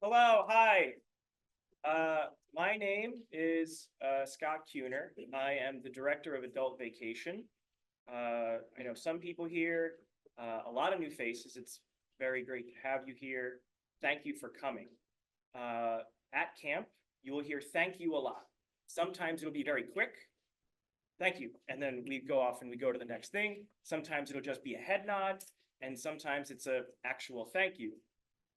Hello, hi. My name is Scott Kuhner. I am the Director of Adult Vacation. I know some people here, a lot of new faces. It's very great to have you here. Thank you for coming. At camp, you will hear thank you a lot. Sometimes it'll be very quick. Thank you. And then we go off and we go to the next thing. Sometimes it'll just be a head nod, and sometimes it's an actual thank you.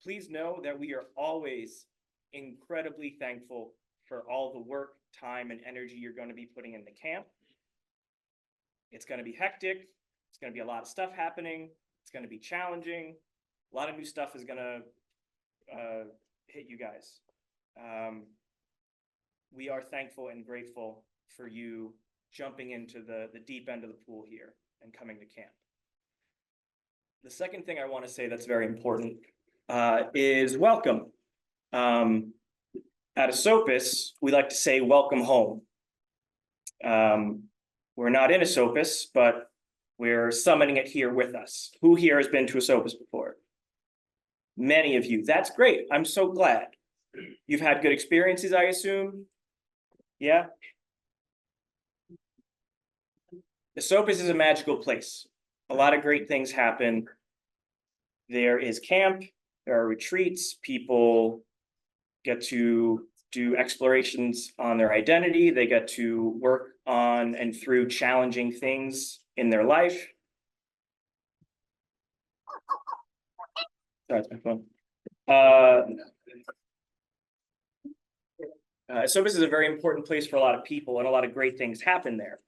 Please know that we are always incredibly thankful for all the work, time, and energy you're going to be putting in the camp. It's going to be hectic. It's going to be a lot of stuff happening. It's going to be challenging. A lot of new stuff is going to hit you guys. We are thankful and grateful for you jumping into the deep end of the pool here and coming to camp. The second thing I want to say that's very important is welcome. At Esopus, we like to say welcome home. We're not in Esopus, but we're summoning it here with us. Who here has been to Esopus before? Many of you. That's great. I'm so glad. You've had good experiences, I assume? Yeah? Esopus is a magical place. A lot of great things happen. There is camp, there are retreats, people get to do explorations on their identity, they get to work on and through challenging things in their life. Sorry, it's my phone. So this is a very important place for a lot of people, and a lot of great things happen there.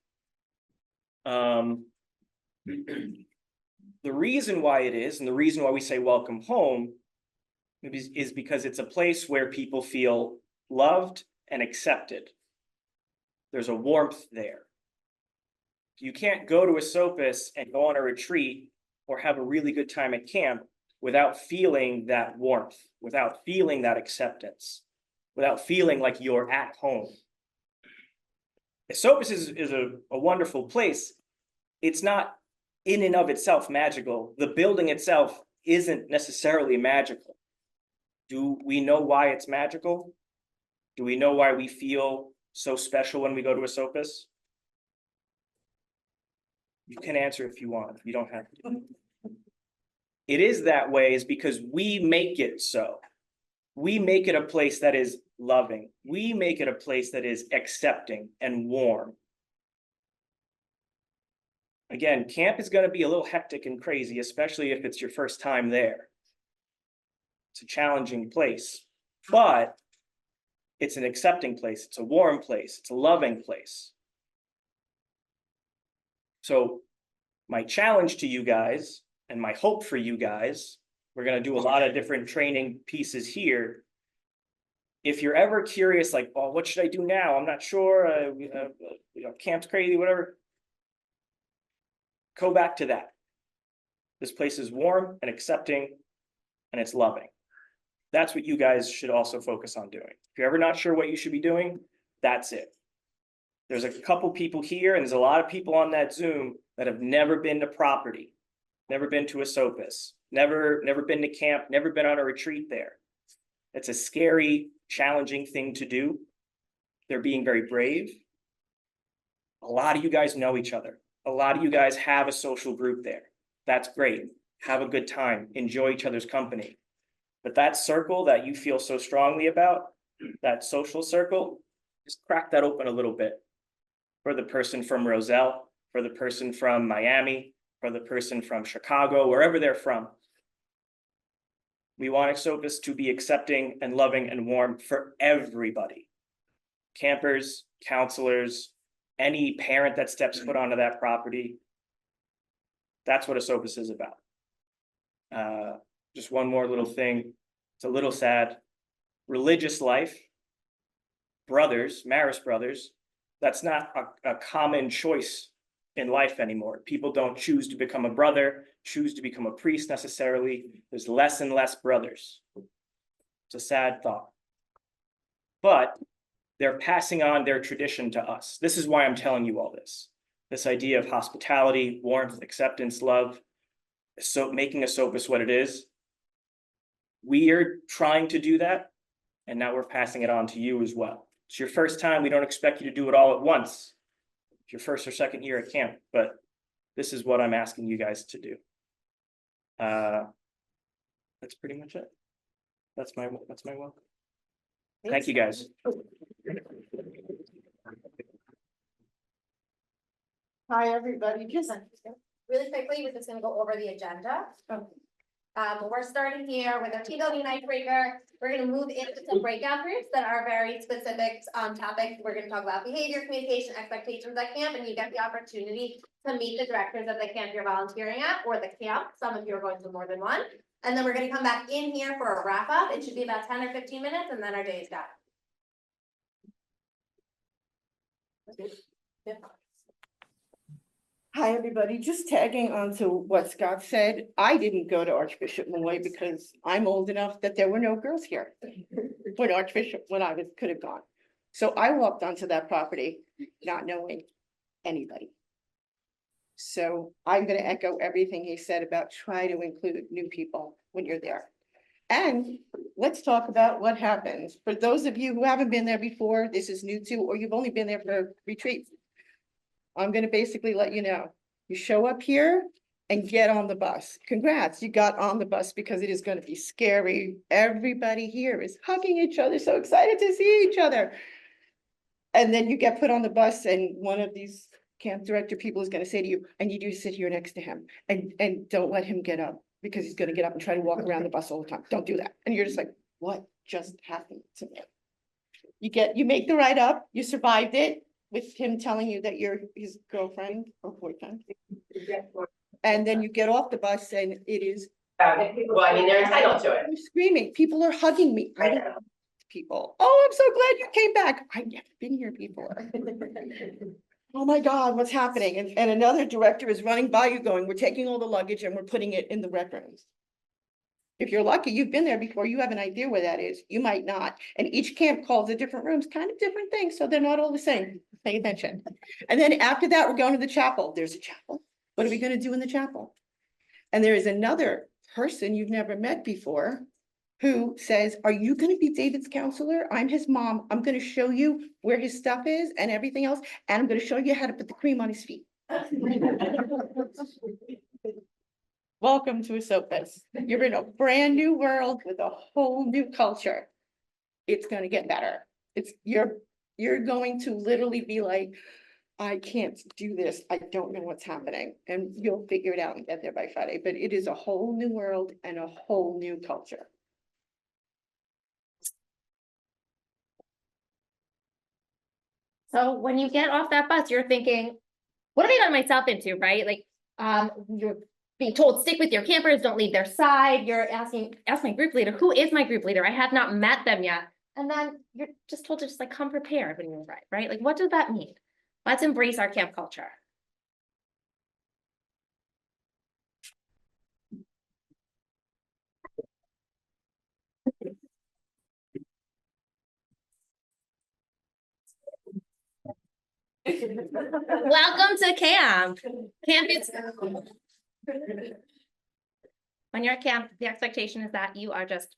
The reason why it is, and the reason why we say welcome home, is because it's a place where people feel loved and accepted. There's a warmth there. You can't go to Esopus and go on a retreat or have a really good time at camp without feeling that warmth, without feeling that acceptance, without feeling like you're at home. Esopus is a wonderful place. It's not in and of itself magical. The building itself isn't necessarily magical. Do we know why it's magical? Do we know why we feel so special when we go to Esopus? You can answer if you want. You don't have to. It is that way is because we make it so. We make it a place that is loving. We make it a place that is accepting and warm. Again, camp is going to be a little hectic and crazy, especially if it's your first time there. It's a challenging place, but it's an accepting place. It's a warm place. It's a loving place. So my challenge to you guys and my hope for you guys, we're going to do a lot of different training pieces here. If you're ever curious, like, well, what should I do now? I'm not sure. Camp's crazy, whatever. Go back to that. This place is warm and accepting, and it's loving. That's what you guys should also focus on doing. If you're ever not sure what you should be doing, that's it. There's a couple people here, and there's a lot of people on that Zoom that have never been to property, never been to Esopus, never been to camp, never been on a retreat there. It's a scary, challenging thing to do. They're being very brave. A lot of you guys know each other. A lot of you guys have a social group there. That's great. Have a good time. Enjoy each other's company. But that circle that you feel so strongly about, that social circle, just crack that open a little bit. For the person from Roselle, for the person from Miami, for the person from Chicago, wherever they're from. We want Esopus to be accepting and loving and warm for everybody. Campers, counselors, any parent that steps foot onto that property. That's what Esopus is about. Just one more little thing. It's a little sad. Religious life, brothers, Marist brothers, that's not a common choice in life anymore. People don't choose to become a brother, choose to become a priest necessarily. There's less and less brothers. It's a sad thought. But they're passing on their tradition to us. This is why I'm telling you all this. This idea of hospitality, warmth, acceptance, love, so making Esopus what it is. We are trying to do that, and now we're passing it on to you as well. It's your first time. We don't expect you to do it all at once. It's your first or second year at camp, but this is what I'm asking you guys to do. That's pretty much it. That's my welcome. Thank you, guys. Hi, everybody. Just Really quickly, we're just gonna go over the agenda. We're starting here with our TW icebreaker. We're gonna move into some breakout groups that are very specific topics. We're gonna talk about behavior, communication, expectations at camp, and you get the opportunity to meet the directors of the camp you're volunteering at or the camp. Some of you are going to more than one. And then we're gonna come back in here for a wrap up. It should be about 10 or 15 minutes, and then our day is done. Hi, everybody. Just tagging on to what Scott said. I didn't go to Archbishop Malloy because I'm old enough that there were no girls here when Archbishop, when I could have gone. So I walked onto that property not knowing anybody. So I'm going to echo everything he said about try to include new people when you're there. And let's talk about what happens. For those of you who haven't been there before, this is new too, or you've only been there for retreats. I'm gonna basically let you know, you show up here and get on the bus. Congrats, you got on the bus because it is gonna be scary. Everybody here is hugging each other, so excited to see each other. And then you get put on the bus and one of these camp director people is gonna say to you, I need you to sit here next to him and don't let him get up because he's gonna get up and try to walk around the bus all the time. Don't do that. And you're just like, what just happened to me? You make the ride up, you survived it, with him telling you that you're his girlfriend or boyfriend. And then you get off the bus and it is. Well, I mean, they're entitled to it. You're screaming, people are hugging me. I don't know people. Oh, I'm so glad you came back. I've never been here before. Oh my God, what's happening? And another director is running by you going, we're taking all the luggage and we're putting it in the rec rooms. If you're lucky, you've been there before, you have an idea where that is. You might not. And each camp calls the different rooms, kind of different things. So they're not all the same. Pay attention. And then after that, we're going to the chapel. There's a chapel. What are we going to do in the chapel? And there is another person you've never met before who says, are you going to be David's counselor? I'm his mom. I'm going to show you where his stuff is and everything else. And I'm going to show you how to put the cream on his feet. Welcome to Esopus. You're in a brand new world with a whole new culture. It's going to get better. You're going to literally be like, I can't do this. I don't know what's happening. And you'll figure it out and get there by Friday. But it is a whole new world and a whole new culture. So when you get off that bus, you're thinking, what have I gotten myself into, right? Like, you're being told, stick with your campers, don't leave their side. You're asking, ask my group leader, who is my group leader? I have not met them yet. And then you're just told to just like come prepared when you arrive, right? Like, what does that mean? Let's embrace our camp culture. Welcome to camp. Camp is when you're at camp, the expectation is that you are just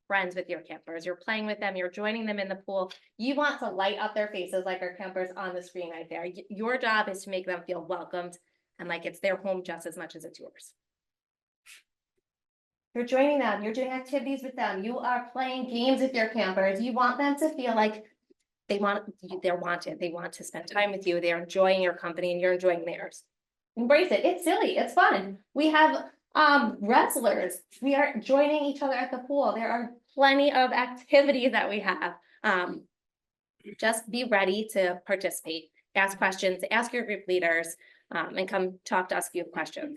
friends with your campers. You're playing with them, you're joining them in the pool. You want to light up their faces like our campers on the screen right there. Your job is to make them feel welcomed and like it's their home just as much as it's yours. You're joining them, you're doing activities with them, you are playing games with your campers. You want them to feel like they're wanted, they want to spend time with you, they're enjoying your company and you're enjoying theirs. Embrace it, it's silly, it's fun. We have wrestlers, we are joining each other at the pool. There are plenty of activities that we have. Just be ready to participate, ask questions, ask your group leaders, and come talk to us if you have questions.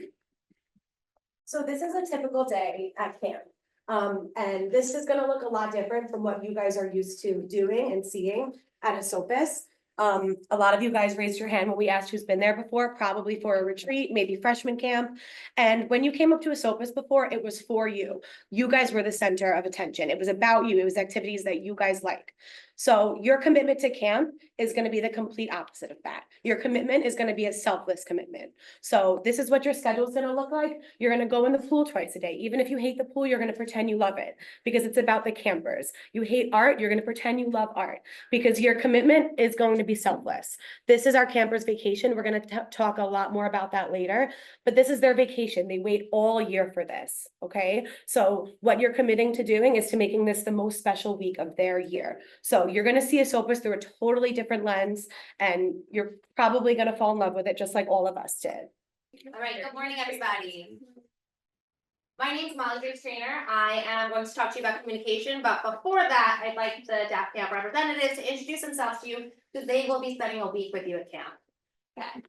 So this is a typical day at camp. And this is gonna look a lot different from what you guys are used to doing and seeing at Esopus. A lot of you guys raised your hand when we asked who's been there before, probably for a retreat, maybe freshman camp. And when you came up to Esopus before, it was for you. You guys were the center of attention. It was about you. It was activities that you guys like. So your commitment to camp is going to be the complete opposite of that. Your commitment is going to be a selfless commitment. So this is what your schedule is going to look like. You're going to go in the pool twice a day. Even if you hate the pool, you're going to pretend you love it because it's about the campers. You hate art, you're going to pretend you love art because your commitment is going to be selfless. This is our campers' vacation. We're going to talk a lot more about that later, but this is their vacation. They wait all year for this. Okay. So what you're committing to doing is to making this the most special week of their year. So you're going to see Esopus through a totally different lens, and you're probably going to fall in love with it just like all of us did. All right, good morning, everybody. My name is Molly Grace Trainer. I am going to talk to you about communication, but before that, I'd like the DAP camp representatives to introduce themselves to you because they will be spending a week with you at camp. Okay.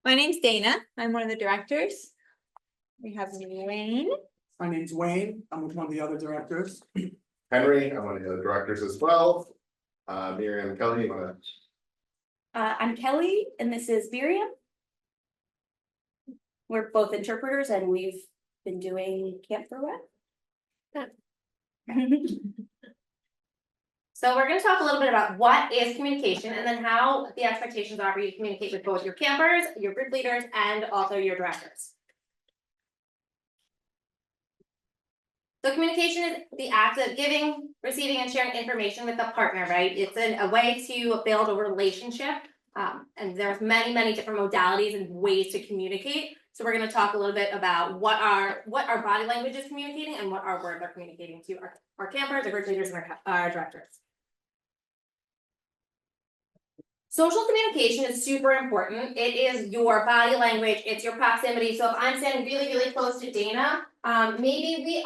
My name's Dana. I'm one of the directors. We have Wayne. My name's Wayne. I'm with one of the other directors. Henry, I'm one of the other directors as well. Miriam Kelly, you wanna? I'm Kelly and this is Miriam. We're both interpreters and we've been doing camp for a while. So we're gonna talk a little bit about what is communication and then how the expectations are for you to communicate with both your campers, your group leaders, and also your directors. So communication is the act of giving, receiving, and sharing information with a partner, right? It's a way to build a relationship. And there's many different modalities and ways to communicate. So we're gonna talk a little bit about what our body language is communicating and what our words are communicating to our campers, our group leaders, and our directors. Social communication is super important. It is your body language, it's your proximity. So if I'm standing really close to Dana, maybe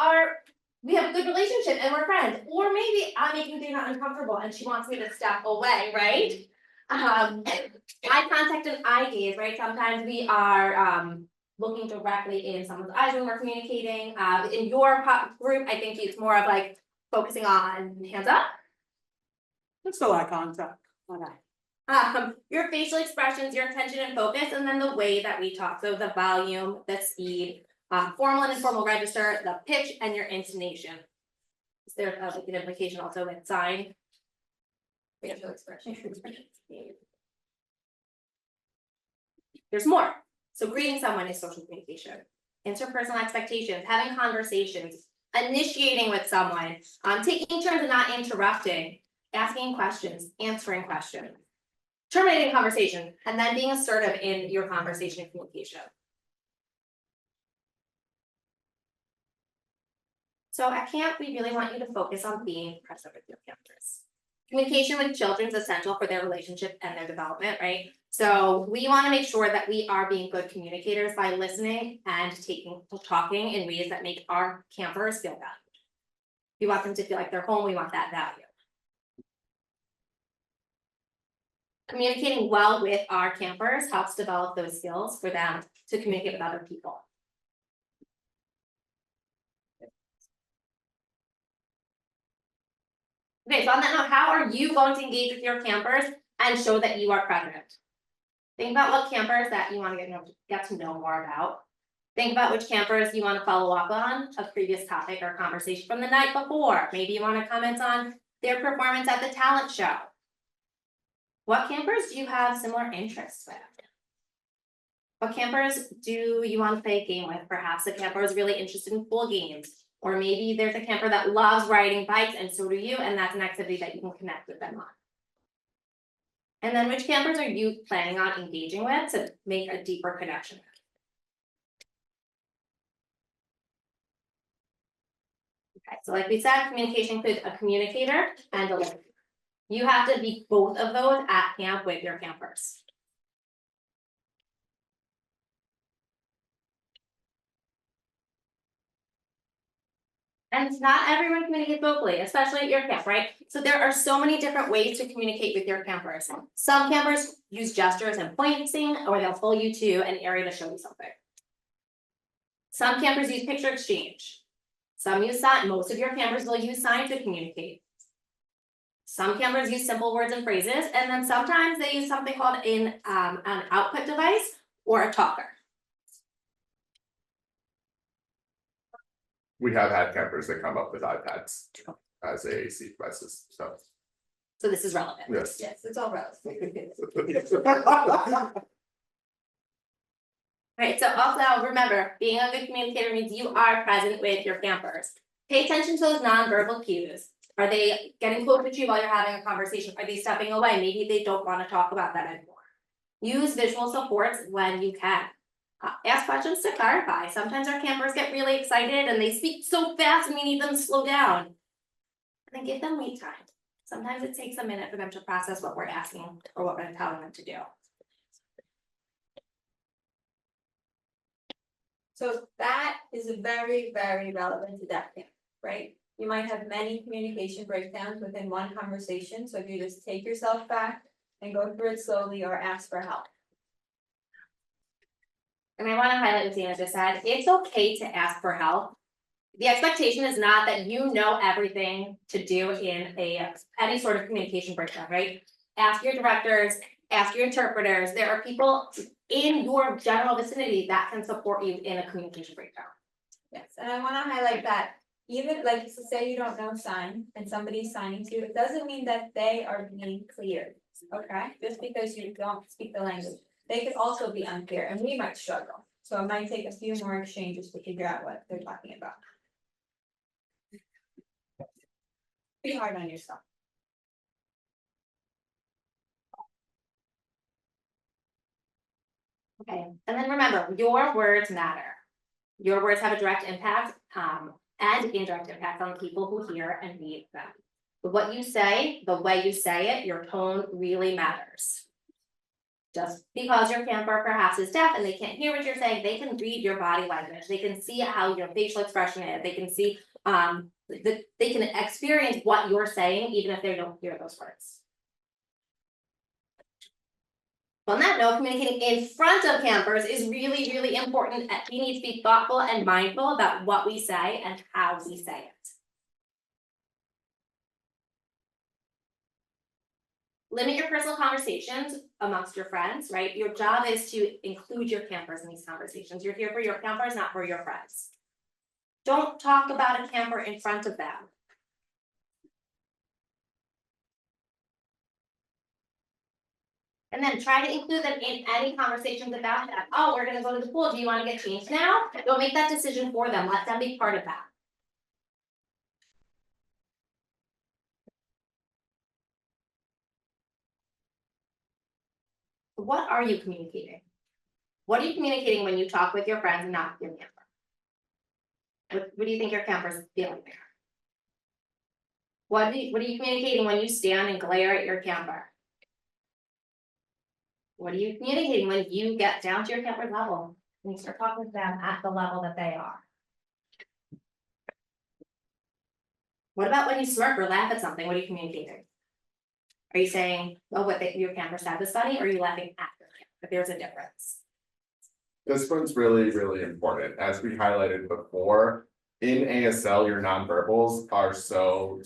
we have a good relationship and we're friends, or maybe I'm making Dana uncomfortable and she wants me to step away, right? Eye contact and eye gaze, right? Sometimes we are looking directly in someone's eyes when we're communicating. In your group, I think it's more of like focusing on hands up. It's still eye contact. Your facial expressions, your attention and focus, and then the way that we talk. So the volume, the speed, formal and informal register, the pitch, and your intonation. Is there like an implication also with sign? Facial expression. There's more. So greeting someone is social communication. Interpersonal expectations, having conversations, initiating with someone, taking turns and not interrupting, asking questions, answering questions, terminating conversation, and then being assertive in your conversation and communication. So at camp, we really want you to focus on being present with your campers. Communication with children is essential for their relationship and their development, right? So we want to make sure that we are being good communicators by listening and talking in ways that make our campers feel valued. We want them to feel like they're home. We want that value. Communicating well with our campers helps develop those skills for them to communicate with other people. Okay, so on that note, how are you going to engage with your campers and show that you are present? Think about what campers that you want to get to know more about. Think about which campers you want to follow up on a previous topic or conversation from the night before. Maybe you want to comment on their performance at the talent show. What campers do you have similar interests with? What campers do you want to play a game with? Perhaps a camper is really interested in pool games. Or maybe there's a camper that loves riding bikes and so do you, and that's an activity that you can connect with them on. And then which campers are you planning on engaging with to make a deeper connection with? Okay, so like we said, communication includes a communicator and a listener. You have to be both of those at camp with your campers. And not everyone communicates vocally, especially at your camp, right? So there are so many different ways to communicate with your campers. Some campers use gestures and pointing, or they'll pull you to an area to show you something. Some campers use picture exchange. Some use sign. Most of your campers will use signs to communicate. Some campers use simple words and phrases, and then sometimes they use something called an output device or a talker. We have had campers that come up with iPads as AAC devices, so, So this is relevant. yes. Yes, it's all relative. Right, so also remember, being a good communicator means you are present with your campers. Pay attention to those nonverbal cues. Are they getting close with you while you're having a conversation? Are they stepping away? Maybe they don't want to talk about that anymore. Use visual supports when you can. Ask questions to clarify. Sometimes our campers get really excited and they speak so fast and we need them to slow down. And then give them wait time. Sometimes it takes a minute for them to process what we're asking or what we're telling them to do. So that is very, very relevant to that camp, right? You might have many communication breakdowns within one conversation, so if you just take yourself back and go through it slowly or ask for help. And I want to highlight what Dana just said, it's okay to ask for help. The expectation is not that you know everything to do in any sort of communication breakdown, right? Ask your directors, ask your interpreters, there are people in your general vicinity that can support you in a communication breakdown. Yes, and I wanna highlight that, even like, so say you don't know sign and somebody's signing to you, it doesn't mean that they are being clear. Okay, just because you don't speak the language, they could also be unclear and we might struggle. So it might take a few more exchanges to figure out what they're talking about. Be hard on yourself. Okay, and then remember, your words matter. Your words have a direct impact and indirect impact on the people who hear and read them. But what you say, the way you say it, your tone really matters. Just because your camper perhaps is deaf and they can't hear what you're saying, they can read your body language. They can see how your facial expression is. They can see they can experience what you're saying, even if they don't hear those words. On that note, communicating in front of campers is really, really important. We need to be thoughtful and mindful about what we say and how we say it. Limit your personal conversations amongst your friends, right? Your job is to include your campers in these conversations. You're here for your campers, not for your friends. Don't talk about a camper in front of them. And then try to include them in any conversations about that. Oh, we're gonna go to the pool. Do you want to get changed now? Don't make that decision for them. Let them be part of that. What are you communicating? What are you communicating when you talk with your friends and not with your camper? What do you think your camper's feeling there? What are you communicating when you stand and glare at your camper? What are you communicating when you get down to your camper's level and you start talking to them at the level that they are? What about when you smirk or laugh at something? What are you communicating? Are you saying, oh, your camper said is funny, or are you laughing at your camper? But there's a difference. This one's really, really important. As we highlighted before, in ASL, your nonverbals are so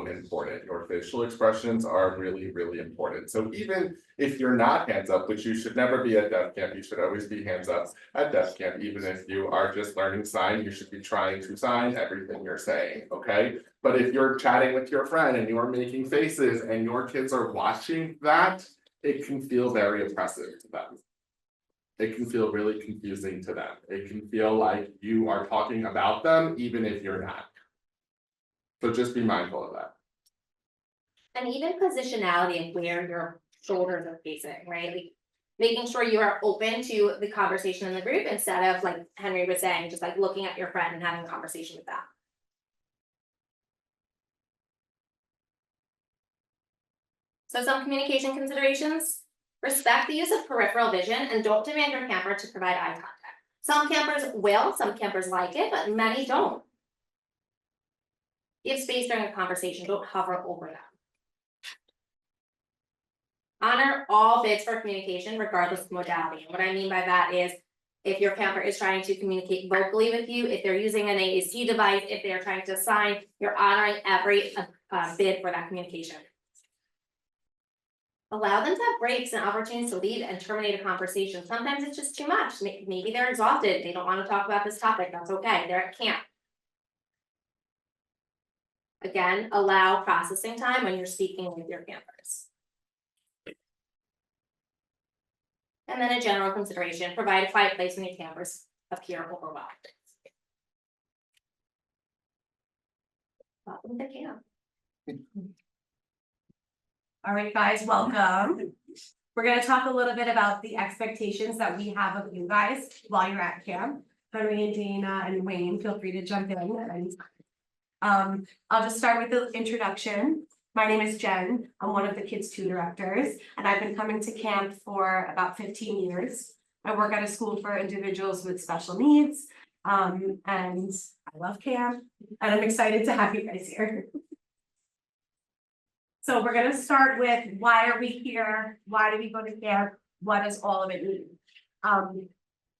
important. Your facial expressions are really, really important. So even if you're not hands up, which you should never be at deaf camp, you should always be hands up at deaf camp. Even if you are just learning sign, you should be trying to sign everything you're saying, okay? But if you're chatting with your friend and you're making faces and your kids are watching that, it can feel very oppressive to them. It can feel really confusing to them. It can feel like you are talking about them, even if you're not. So just be mindful of that. And even positionality of where your shoulders are facing, right? Like making sure you are open to the conversation in the group instead of, like Henry was saying, just like looking at your friend and having a conversation with them. So some communication considerations. Respect the use of peripheral vision and don't demand your camper to provide eye contact. Some campers will, some campers like it, but many don't. Give space during a conversation, don't hover over them. Honor all bids for communication regardless of modality. And what I mean by that is if your camper is trying to communicate vocally with you, if they're using an AAC device, if they're trying to sign, you're honoring every bid for that communication. Allow them to have breaks and opportunities to leave and terminate a conversation. Sometimes it's just too much. Maybe they're exhausted. They don't want to talk about this topic. That's okay. They're at camp. Again, allow processing time when you're speaking with your campers. And then a general consideration, provide a quiet place when your campers appear overwhelmed. Welcome to camp. All right, guys, welcome. We're gonna talk a little bit about the expectations that we have of you guys while you're at camp. Henry and Dana and Wayne, feel free to jump in at any time. I'll just start with the introduction. My name is Jen. I'm one of the Kids 2 directors, and I've been coming to camp for about 15 years. I work at a school for individuals with special needs, and I love camp, and I'm excited to have you guys here. So we're gonna start with, why are we here? Why do we go to camp? What does all of it mean?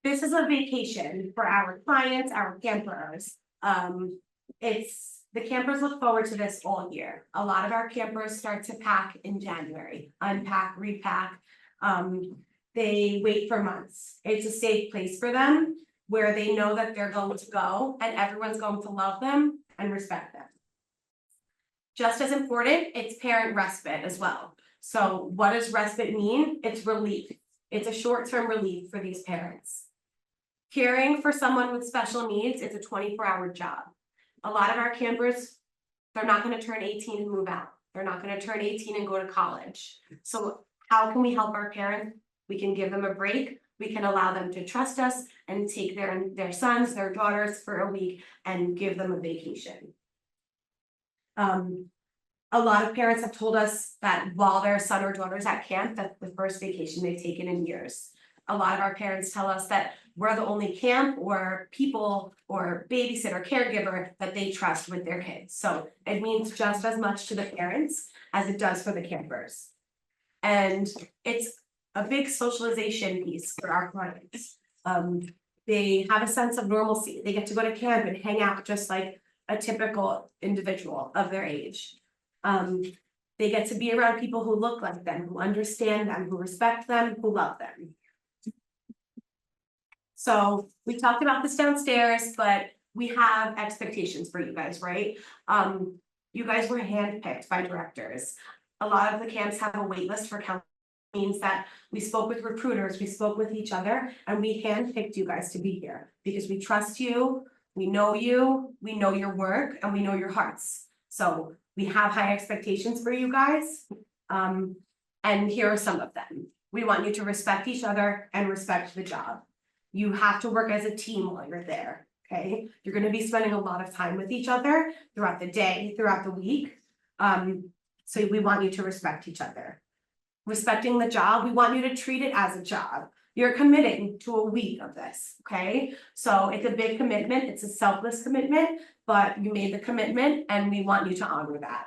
This is a vacation for our clients, our campers. The campers look forward to this all year. A lot of our campers start to pack in January, unpack, repack. They wait for months. It's a safe place for them where they know that they're going to go and everyone's going to love them and respect them. Just as important, it's parent respite as well. So what does respite mean? It's relief. It's a short-term relief for these parents. Caring for someone with special needs is a 24-hour job. A lot of our campers, they're not going to turn 18 and move out. They're not going to turn 18 and go to college. So how can we help our parents? We can give them a break. We can allow them to trust us and take their sons, their daughters for a week and give them a vacation. A lot of parents have told us that while their son or daughter's at camp, that's the first vacation they've taken in years. A lot of our parents tell us that we're the only camp or people or babysitter, caregiver that they trust with their kids. So it means just as much to the parents as it does for the campers. And it's a big socialization piece for our clients. They have a sense of normalcy. They get to go to camp and hang out just like a typical individual of their age. They get to be around people who look like them, who understand them, who respect them, who love them. So we talked about this downstairs, but we have expectations for you guys, right? You guys were handpicked by directors. A lot of the camps have a wait list for counseling. Means that we spoke with recruiters, we spoke with each other, and we handpicked you guys to be here because we trust you, we know your work, and we know your hearts. So we have high expectations for you guys. And here are some of them. We want you to respect each other and respect the job. You have to work as a team while you're there, okay? You're gonna be spending a lot of time with each other throughout the day, throughout the week. So we want you to respect each other. Respecting the job, we want you to treat it as a job. You're committing to a week of this, okay? So it's a big commitment, it's a selfless commitment, but you made the commitment and we want you to honor that.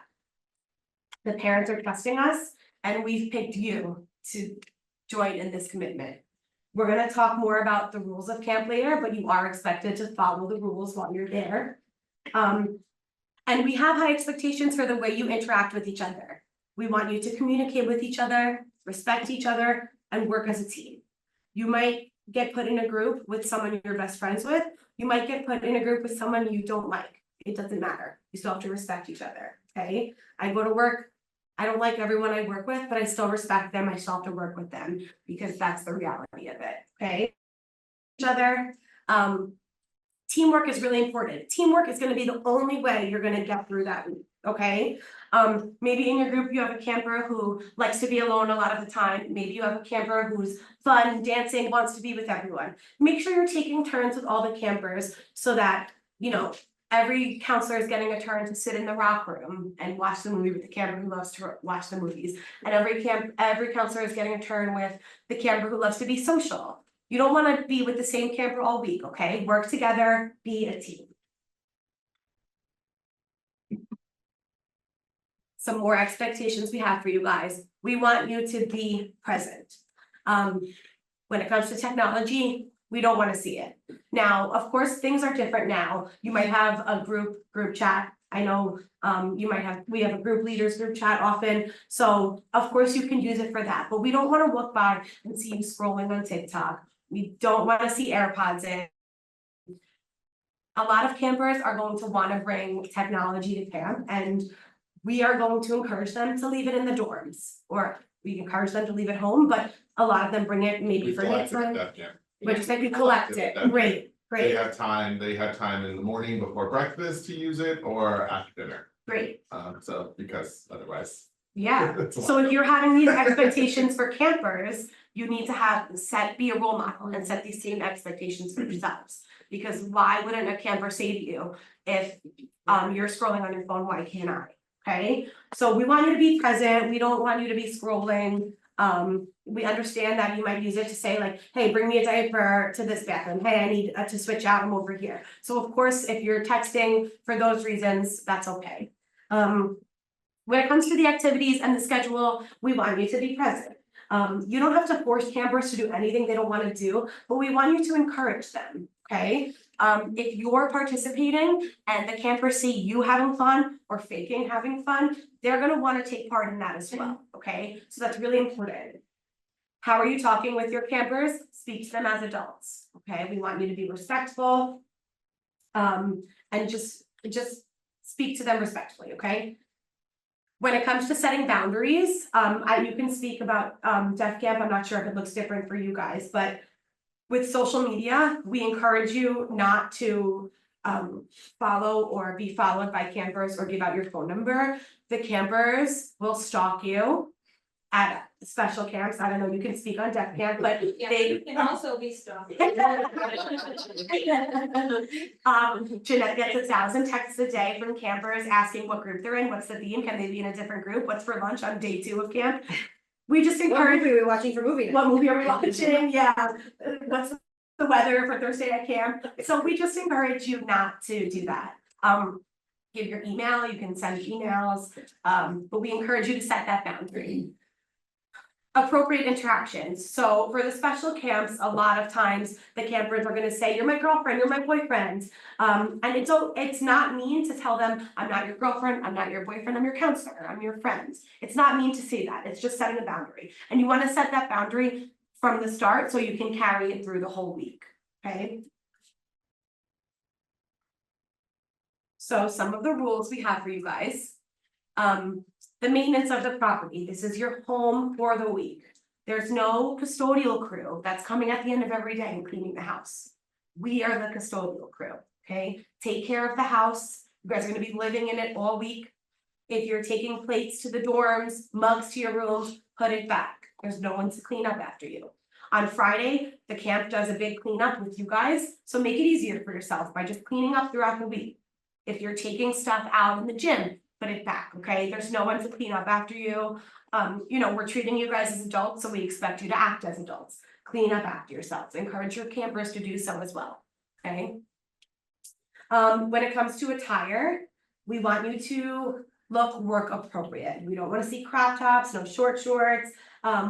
The parents are trusting us and we've picked you to join in this commitment. We're gonna talk more about the rules of camp later, but you are expected to follow the rules while you're there. And we have high expectations for the way you interact with each other. We want you to communicate with each other, respect each other, and work as a team. You might get put in a group with someone you're best friends with. You might get put in a group with someone you don't like. It doesn't matter. You still have to respect each other, okay? I go to work. I don't like everyone I work with, but I still respect them. I still have to work with them because that's the reality of it, okay? Each other. Teamwork is really important. Teamwork is going to be the only way you're going to get through that week, okay? Maybe in your group you have a camper who likes to be alone a lot of the time. Maybe you have a camper who's fun, dancing, wants to be with everyone. Make sure you're taking turns with all the campers so that, you know, every counselor is getting a turn to sit in the rock room and watch the movie with the camper who loves to watch the movies. And every counselor is getting a turn with the camper who loves to be social. You don't want to be with the same camper all week, okay? Work together, be a team. Some more expectations we have for you guys. We want you to be present. When it comes to technology, we don't want to see it. Now, of course, things are different now. You might have a group chat I know, we have a group leaders group chat often, so of course you can use it for that, but we don't wanna look by and see you scrolling on TikTok. We don't wanna see AirPods in. A lot of campers are going to wanna bring technology to camp, and we are going to encourage them to leave it in the dorms, or we encourage them to leave it home, but a lot of them bring it maybe We for collect next it, time. that, yeah. Which is like we collect it, That- great, They great, had time in the morning before breakfast to use it or after dinner, great, so because otherwise. yeah. it's a lot. So if you're having these expectations for campers, you need to be a role model and set these same expectations for yourselves. Because why wouldn't a camper say to you, if you're scrolling on your phone, why can't I? Okay, so we want you to be present, we don't want you to be scrolling. We understand that you might use it to say like, hey, bring me a diaper to this bathroom, hey, I need to switch out, I'm over here. So of course, if you're texting for those reasons, that's okay. When it comes to the activities and the schedule, we want you to be present. You don't have to force campers to do anything they don't wanna do, but we want you to encourage them, okay? If you're participating and the campers see you having fun or faking having fun, they're gonna wanna take part in that as well, okay? So that's really important. How are you talking with your campers? Speak to them as adults, okay? We want you to be respectful. And just speak to them respectfully, okay? When it comes to setting boundaries, you can speak about Deaf Camp. I'm not sure if it looks different for you guys, but with social media, we encourage you not to follow or be followed by campers or give out your phone number. The campers will stalk you at special camps. I don't know, you can speak on Deaf Camp, but Yeah, they you can also be stalked. Jeanette gets 1,000 texts a day from campers asking what group they're in, what's the theme, can they be in a different group, what's for lunch on day 2 of camp? We just encourage. What movie are we watching for movie night? What movie are we watching? Yeah, what's the weather for Thursday at camp? So we just encourage you not to do that. Give your email, you can send emails, but we encourage you to set that boundary. Appropriate interactions. So for the special camps, a lot of times the campers are gonna say, you're my girlfriend, you're my boyfriend. And it's not mean to tell them, I'm not your girlfriend, I'm not your boyfriend, I'm your counselor, I'm your friend. It's not mean to say that, it's just setting a boundary. And you wanna set that boundary from the start so you can carry it through the whole week, okay? So some of the rules we have for you guys. The maintenance of the property, this is your home for the week. There's no custodial crew that's coming at the end of every day and cleaning the house. We are the custodial crew, okay? Take care of the house, you guys are gonna be living in it all week. If you're taking plates to the dorms, mugs to your rooms, put it back, there's no one to clean up after you. On Friday, the camp does a big cleanup with you guys, so make it easier for yourself by just cleaning up throughout the week. If you're taking stuff out in the gym, put it back, okay? There's no one to clean up after you. You know, we're treating you guys as adults, so we expect you to act as adults. Clean up after yourselves. Encourage your campers to do so as well, okay? When it comes to attire, we want you to look work appropriate. We don't want to see crop tops, no short shorts.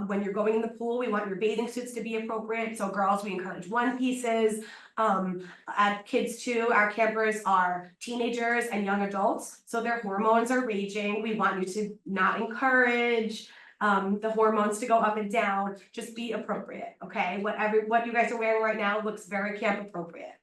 When you're going in the pool, we want your bathing suits to be appropriate. So girls, we encourage one pieces. At kids too, our campers are teenagers and young adults, so their hormones are raging. We want you to not encourage the hormones to go up and down, just be appropriate, okay? What you guys are wearing right now looks very camp appropriate.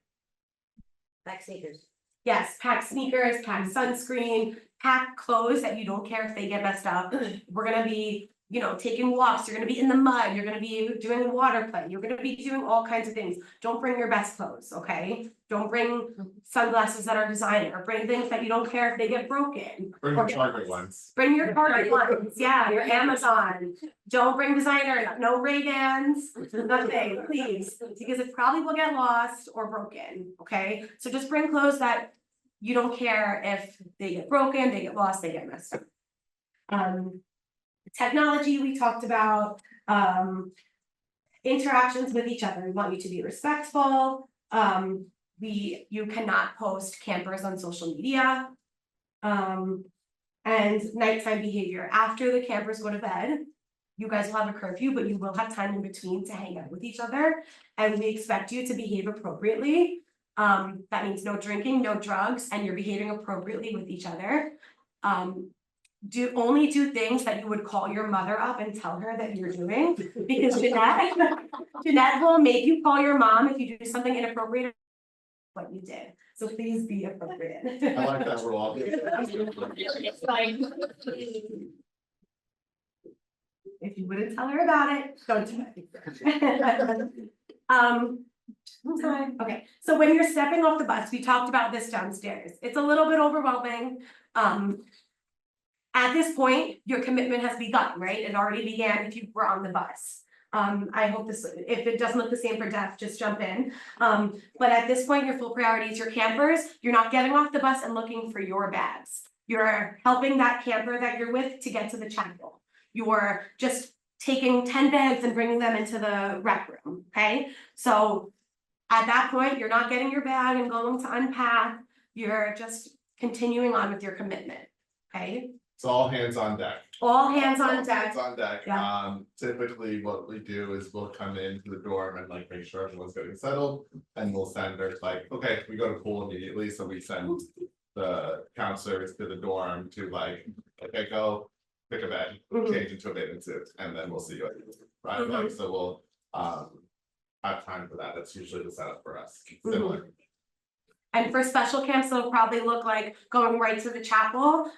Back sneakers. Yes, pack sneakers, pack sunscreen, pack clothes that you don't care if they get messed up. We're gonna be, you know, taking walks, you're gonna be in the mud, you're gonna be doing water play, you're gonna be doing all kinds of things. Don't bring your best clothes, okay? Don't bring sunglasses that are designer, bring things that you don't care if they get broken. Bring the Target ones. Bring your Target ones, yeah, your Amazon. Don't bring designer, no Ray-Bans, nothing, please, because it probably will get lost or broken, okay? So just bring clothes that you don't care if they get broken, they get lost, they get messed up. Technology we talked about, interactions with each other, we want you to be respectful. You cannot post campers on social media. And nighttime behavior, after the campers go to bed, you guys will have a curfew, but you will have time in between to hang out with each other. And we expect you to behave appropriately. That means no drinking, no drugs, and you're behaving appropriately with each other. Only do things that you would call your mother up and tell her that you're doing, because Jeanette will make you call your mom if you do something inappropriate. What you did, so please be appropriate. I like that rule. It's like, If you wouldn't tell her about it, don't do it. Okay, so when you're stepping off the bus, we talked about this downstairs. It's a little bit overwhelming. At this point, your commitment has begun, right? It already began if you were on the bus. I hope this, if it doesn't look the same for Jeff, just jump in. But at this point, your full priority is your campers. You're not getting off the bus and looking for your bags. You're helping that camper that you're with to get to the chapel. You're just taking 10 bags and bringing them into the rec room, okay? So at that point, you're not getting your bag and going to unpack. You're just continuing on with your commitment, okay? It's all hands on deck. All hands on deck. Hands on deck. Yeah. Typically what we do is we'll come into the dorm and like make sure everyone's getting settled. And we'll send her like, okay, we go to pool immediately, so we send the counselors to the dorm to like, okay, go pick a bed, change into a bathing suit, and then we'll see you at the right, like, so we'll have time for that. That's usually the setup for us. Similar. And for special camps, it'll probably look like going right to the chapel.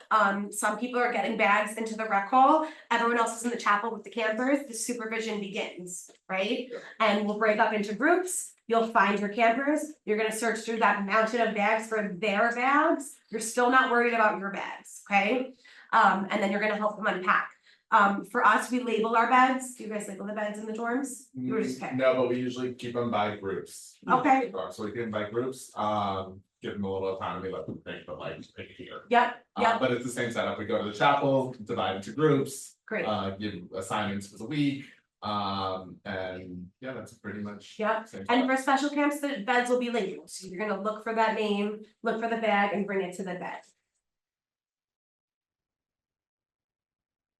Some people are getting bags into the rec hall. Everyone else is in the chapel with the campers. The supervision begins, right? And we'll break up into groups. You'll find your campers. You're gonna search through that mountain of bags for their bags. You're still not worried about your bags, okay? And then you're gonna help them unpack. For us, we label our beds. Do you guys label the beds in the dorms? You were just pick. No, but we usually keep them by groups. Okay. So we keep them by groups, give them a little autonomy, let them think, but like pick here. Yep, yep, But it's the same setup. We go to the chapel, divide into groups, great. give assignments for the week. And yeah, that's pretty much. Yep. same And setup. for special camps, the beds will be labeled. So you're gonna look for that name, look for the bag and bring it to the bed.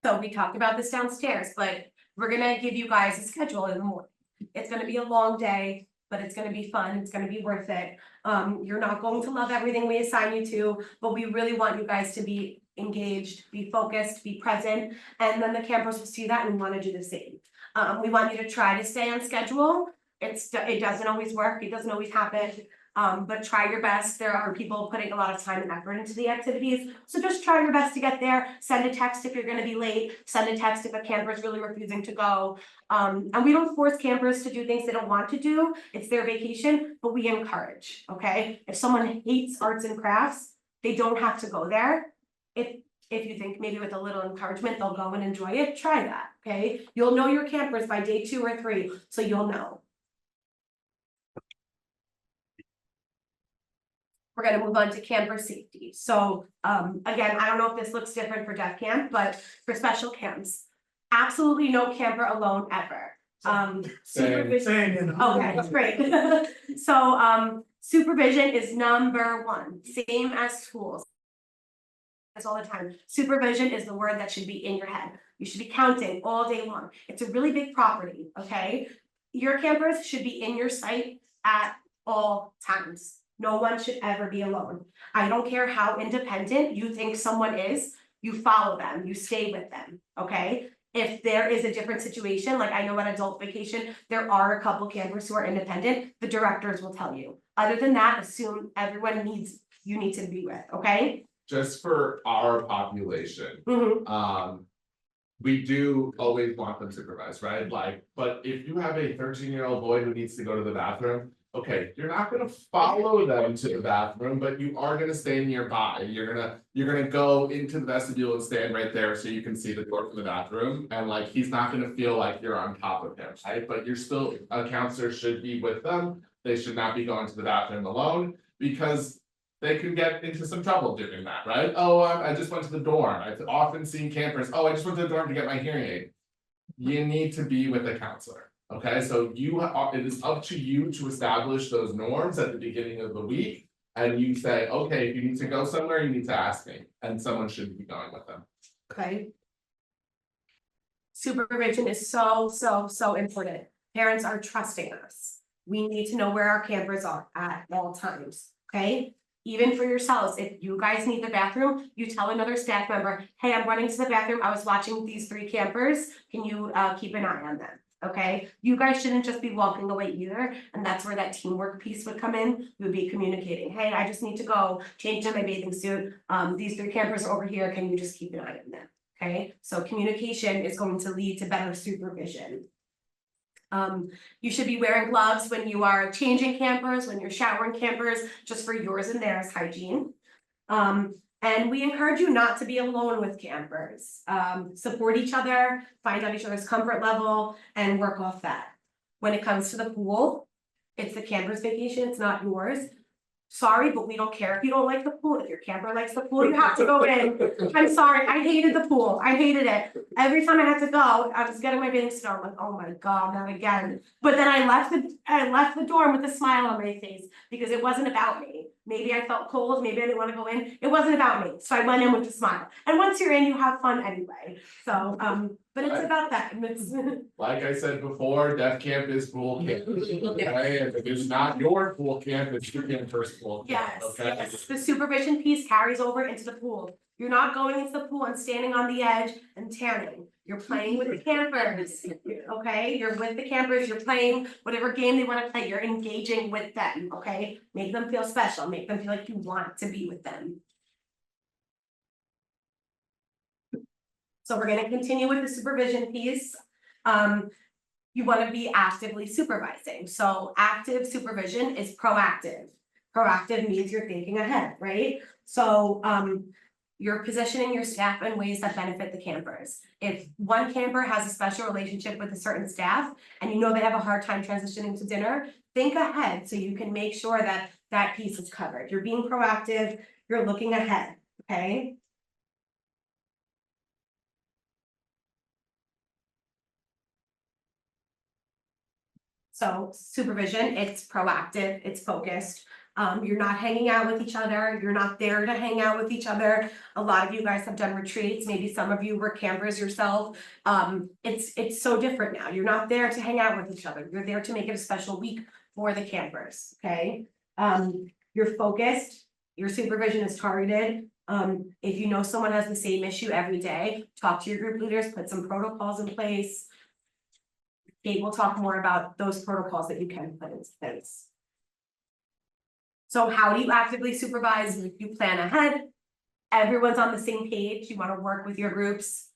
So we talked about this downstairs, but we're gonna give you guys a schedule in the morning. It's gonna be a long day, but it's gonna be fun. It's gonna be worth it. You're not going to love everything we assign you to, but we really want you guys to be engaged, be focused, be present. And then the campers will see that and wanna do the same. We want you to try to stay on schedule. It doesn't always work. It doesn't always happen. But try your best. There are people putting a lot of time and effort into the activities. So just try your best to get there. Send a text if you're gonna be late. Send a text if a camper is really refusing to go. And we don't force campers to do things they don't want to do. It's their vacation, but we encourage, okay? If someone hates arts and crafts, they don't have to go there. If you think maybe with a little encouragement, they'll go and enjoy it, try that, okay? You'll know your campers by day 2 or 3, so you'll know. We're gonna move on to camper safety. So, again, I don't know if this looks different for deaf camp, but for special camps, absolutely no camper alone ever. Supervision, Saying, you know. okay, great. So, supervision is number 1, same as schools. That's all the time. Supervision is the word that should be in your head. You should be counting all day long. It's a really big property, okay? Your campers should be in your sight at all times. No one should ever be alone. I don't care how independent you think someone is, you follow them, you stay with them, okay? If there is a different situation, like I know at adult vacation, there are a couple campers who are independent, the directors will tell you. Other than that, assume everyone you need to be with, okay? Just for our population, we do always want them supervised, right? Like, but if you have a 13-year-old boy who needs to go to the bathroom, okay, you're not gonna follow them to the bathroom, but you are gonna stay nearby. You're gonna go into the vestibule and stand right there so you can see the door for the bathroom. And like, he's not gonna feel like you're on top of him, right? But you're still, a counselor should be with them. They should not be going to the bathroom alone because they could get into some trouble doing that, right? Oh, I just went to the dorm. I've often seen campers, oh, I just went to the dorm to get my hearing aid. You need to be with a counselor, okay? So it is up to you to establish those norms at the beginning of the week. And you say, okay, if you need to go somewhere, you need to ask me, and someone should be going with them. Okay. Supervision is so important. Parents are trusting us. We need to know where our campers are at all times, okay? Even for yourselves, if you guys need the bathroom, you tell another staff member, hey, I'm running to the bathroom, I was watching these 3 campers, can you keep an eye on them? Okay, you guys shouldn't just be walking away either, and that's where that teamwork piece would come in. You would be communicating, hey, I just need to go change in my bathing suit. These 3 campers are over here, can you just keep an eye on them? Okay, so communication is going to lead to better supervision. You should be wearing gloves when you are changing campers, when you're showering campers, just for yours and theirs hygiene. And we encourage you not to be alone with campers. Support each other, find out each other's comfort level, and work off that. When it comes to the pool, it's the camper's vacation, it's not yours. Sorry, but we don't care if you don't like the pool. If your camper likes the pool, you have to go in. I'm sorry, I hated the pool. I hated it. Every time I had to go, I was getting my bathing suit on, I'm like, oh my God, not again. But then I left the dorm with a smile on my face because it wasn't about me. Maybe I felt cold, maybe I didn't want to go in. It wasn't about me. So I went in with a smile. And once you're in, you have fun anyway. So, but it's about that. And it's Like I said before, Def Camp is pool camp, okay, and if it's not your pool camp, it's your camper's pool camp, Yes, okay? yes, the supervision piece carries over into the pool. You're not going into the pool and standing on the edge and tanning. You're playing with the campers, okay? You're with the campers, you're playing whatever game they wanna play, you're engaging with them, okay? Make them feel special, make them feel like you want to be with them. So we're gonna continue with the supervision piece. You wanna be actively supervising, so active supervision is proactive. Proactive means you're thinking ahead, right? So, you're positioning your staff in ways that benefit the campers. If one camper has a special relationship with a certain staff and you know they have a hard time transitioning to dinner, think ahead so you can make sure that that piece is covered. You're being proactive, you're looking ahead, okay? So supervision, it's proactive, it's focused. You're not hanging out with each other, you're not there to hang out with each other. A lot of you guys have done retreats, maybe some of you were campers yourself. It's so different now. You're not there to hang out with each other. You're there to make it a special week for the campers, okay? You're focused, your supervision is targeted. If you know someone has the same issue every day, talk to your group leaders, put some protocols in place. Kate will talk more about those protocols that you can put in place. So how do you actively supervise? You plan ahead. Everyone's on the same page. You want to work with your groups,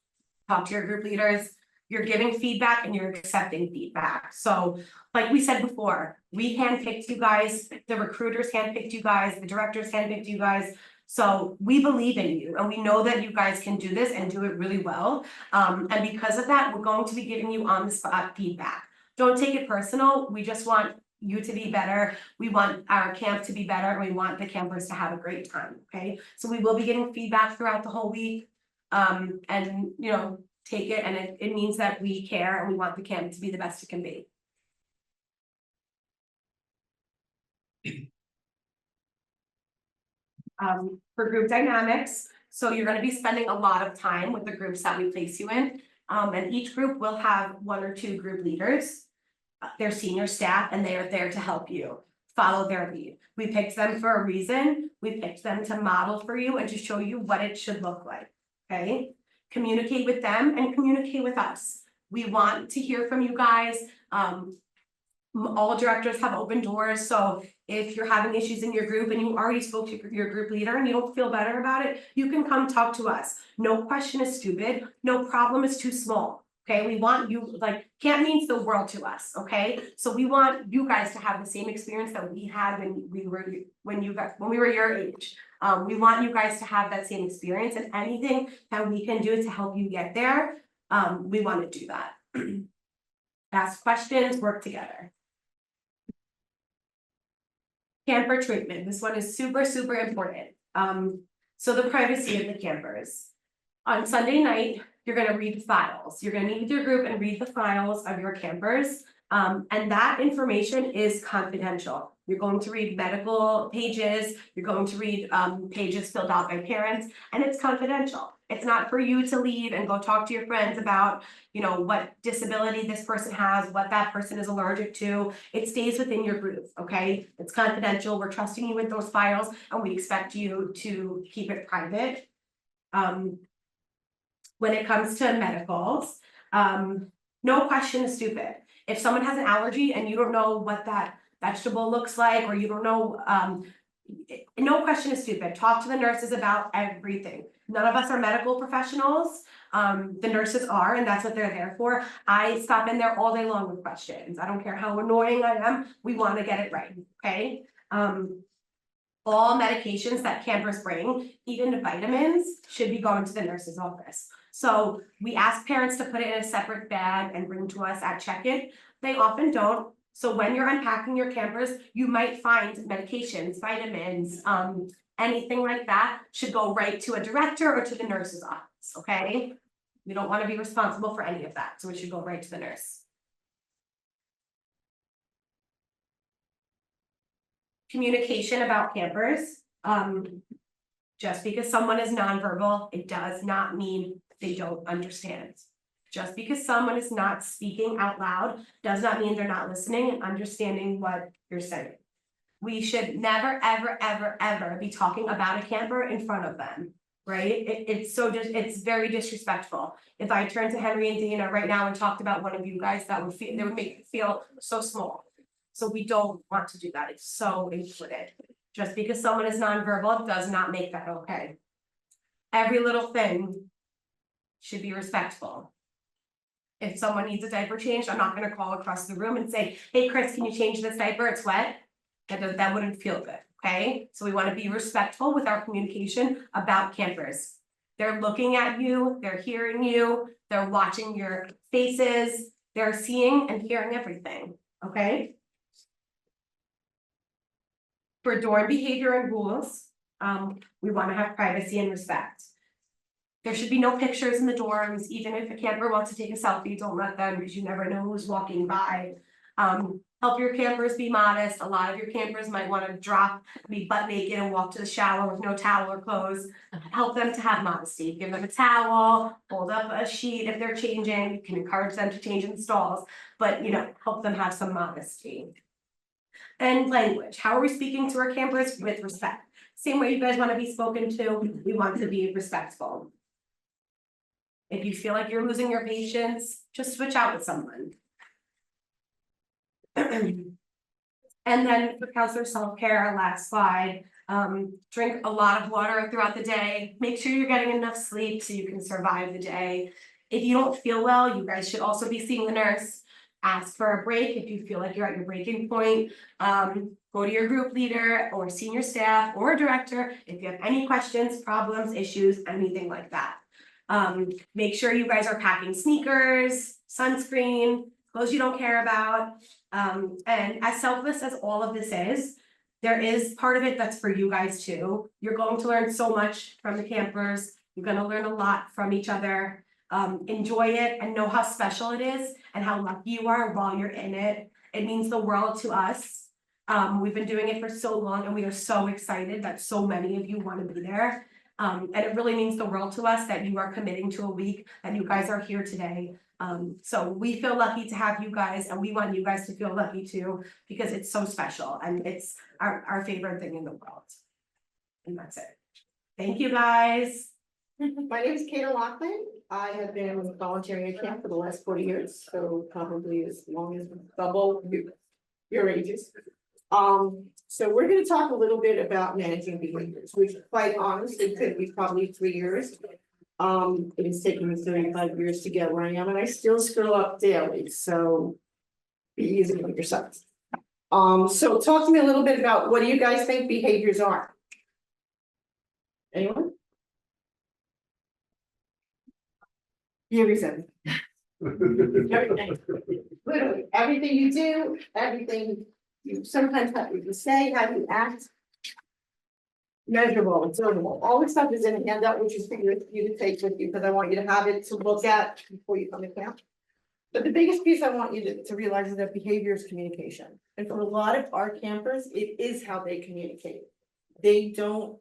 talk to your group leaders. You're giving feedback and you're accepting feedback. So like we said before, we handpicked you guys, the recruiters handpicked you guys, the directors handpicked you guys. So we believe in you and we know that you guys can do this and do it really well. And because of that, we're going to be giving you on the spot feedback. Don't take it personal. We just want you to be better. We want our camp to be better. And we want the campers to have a great time. Okay. So we will be getting feedback throughout the whole week. And you know, take it and it means that we care and we want the camp to be the best it can be. For group dynamics, so you're gonna be spending a lot of time with the groups that we place you in. And each group will have 1 or 2 group leaders. They're senior staff and they are there to help you follow their lead. We picked them for a reason. We picked them to model for you and to show you what it should look like, okay? Communicate with them and communicate with us. We want to hear from you guys. All directors have open doors, so if you're having issues in your group and you already spoke to your group leader and you don't feel better about it, you can come talk to us. No question is stupid, no problem is too small, okay? We want you, like, camp means the world to us, okay? So we want you guys to have the same experience that we had when we were your age. We want you guys to have that same experience, and anything that we can do to help you get there, we want to do that. Ask questions, work together. Camper treatment, this one is super, super important. So the privacy of the campers. On Sunday night, you're gonna read the files. You're gonna meet with your group and read the files of your campers. And that information is confidential. You're going to read medical pages, you're going to read pages filled out by parents, and it's confidential. It's not for you to leave and go talk to your friends about, you know, what disability this person has, what that person is allergic to. It stays within your group, okay? It's confidential. We're trusting you with those files and we expect you to keep it private. When it comes to medicals, no question is stupid. If someone has an allergy and you don't know what that vegetable looks like, or you don't know, no question is stupid. Talk to the nurses about everything. None of us are medical professionals. The nurses are, and that's what they're there for. I stop in there all day long with questions. I don't care how annoying I am. We want to get it right, okay? All medications that campers bring, even vitamins, should be going to the nurse's office. So we ask parents to put it in a separate bag and bring to us at check-in. They often don't. So when you're unpacking your campers, you might find medications, vitamins, anything like that should go right to a director or to the nurse's office, okay? We don't want to be responsible for any of that, so it should go right to the nurse. Communication about campers. Just because someone is nonverbal, it does not mean they don't understand. Just because someone is not speaking out loud does not mean they're not listening and understanding what you're saying. We should never, ever, ever, ever be talking about a camper in front of them, right? It's very disrespectful. If I turned to Henry and Dana right now and talked about one of you guys, that would make me feel so small. So we don't want to do that. It's so important. Just because someone is nonverbal does not make that okay. Every little thing should be respectful. If someone needs a diaper changed, I'm not gonna call across the room and say, hey, Chris, can you change this diaper? It's wet. That wouldn't feel good, okay? So we wanna be respectful with our communication about campers. They're looking at you, they're hearing you, they're watching your faces, they're seeing and hearing everything, okay? For dorm behavior and rules, we wanna have privacy and respect. There should be no pictures in the dorms. Even if a camper wants to take a selfie, don't let them, because you never know who's walking by. Help your campers be modest. A lot of your campers might want to be butt naked and walk to the shower with no towel or clothes. Help them to have modesty. Give them a towel, hold up a sheet if they're changing. You can encourage them to change in the stalls, but you know, help them have some modesty. And language. How are we speaking to our campers? With respect. Same way you guys want to be spoken to, we want to be respectful. If you feel like you're losing your patience, just switch out with someone. And then for counselor self-care, our last slide, drink a lot of water throughout the day. Make sure you're getting enough sleep so you can survive the day. If you don't feel well, you guys should also be seeing the nurse. Ask for a break if you feel like you're at your breaking point. Go to your group leader or senior staff or director if you have any questions, problems, issues, anything like that. Make sure you guys are packing sneakers, sunscreen, clothes you don't care about. And as selfless as all of this is, there is part of it that's for you guys too. You're going to learn so much from the campers. You're gonna learn a lot from each other. Enjoy it and know how special it is and how lucky you are while you're in it. It means the world to us. We've been doing it for so long and we are so excited that so many of you want to be there. And it really means the world to us that you are committing to a week, that you guys are here today. So we feel lucky to have you guys and we want you guys to feel lucky too, because it's so special and it's our favorite thing in the world. And that's it. Thank you, guys. My name is Kate Loughlin. I have been volunteering at camp for the last 40 years, so probably as long as double your ages. So we're going to talk a little bit about managing behaviors, which quite honestly could be probably 3 years. It has taken me 35 years to get where I am, and I still screw up daily. So be easy on yourselves. So talk to me a little bit about what do you guys think behaviors are? Anyone? Everything. Everything. Literally, everything you do, everything you sometimes have to say, how you act. Measurable, observable, all this stuff is in a handout, which is for you to take with you, because I want you to have it to look at before you come to camp. But the biggest piece I want you to realize is that behavior is communication. And for a lot of our campers, it is how they communicate. They don't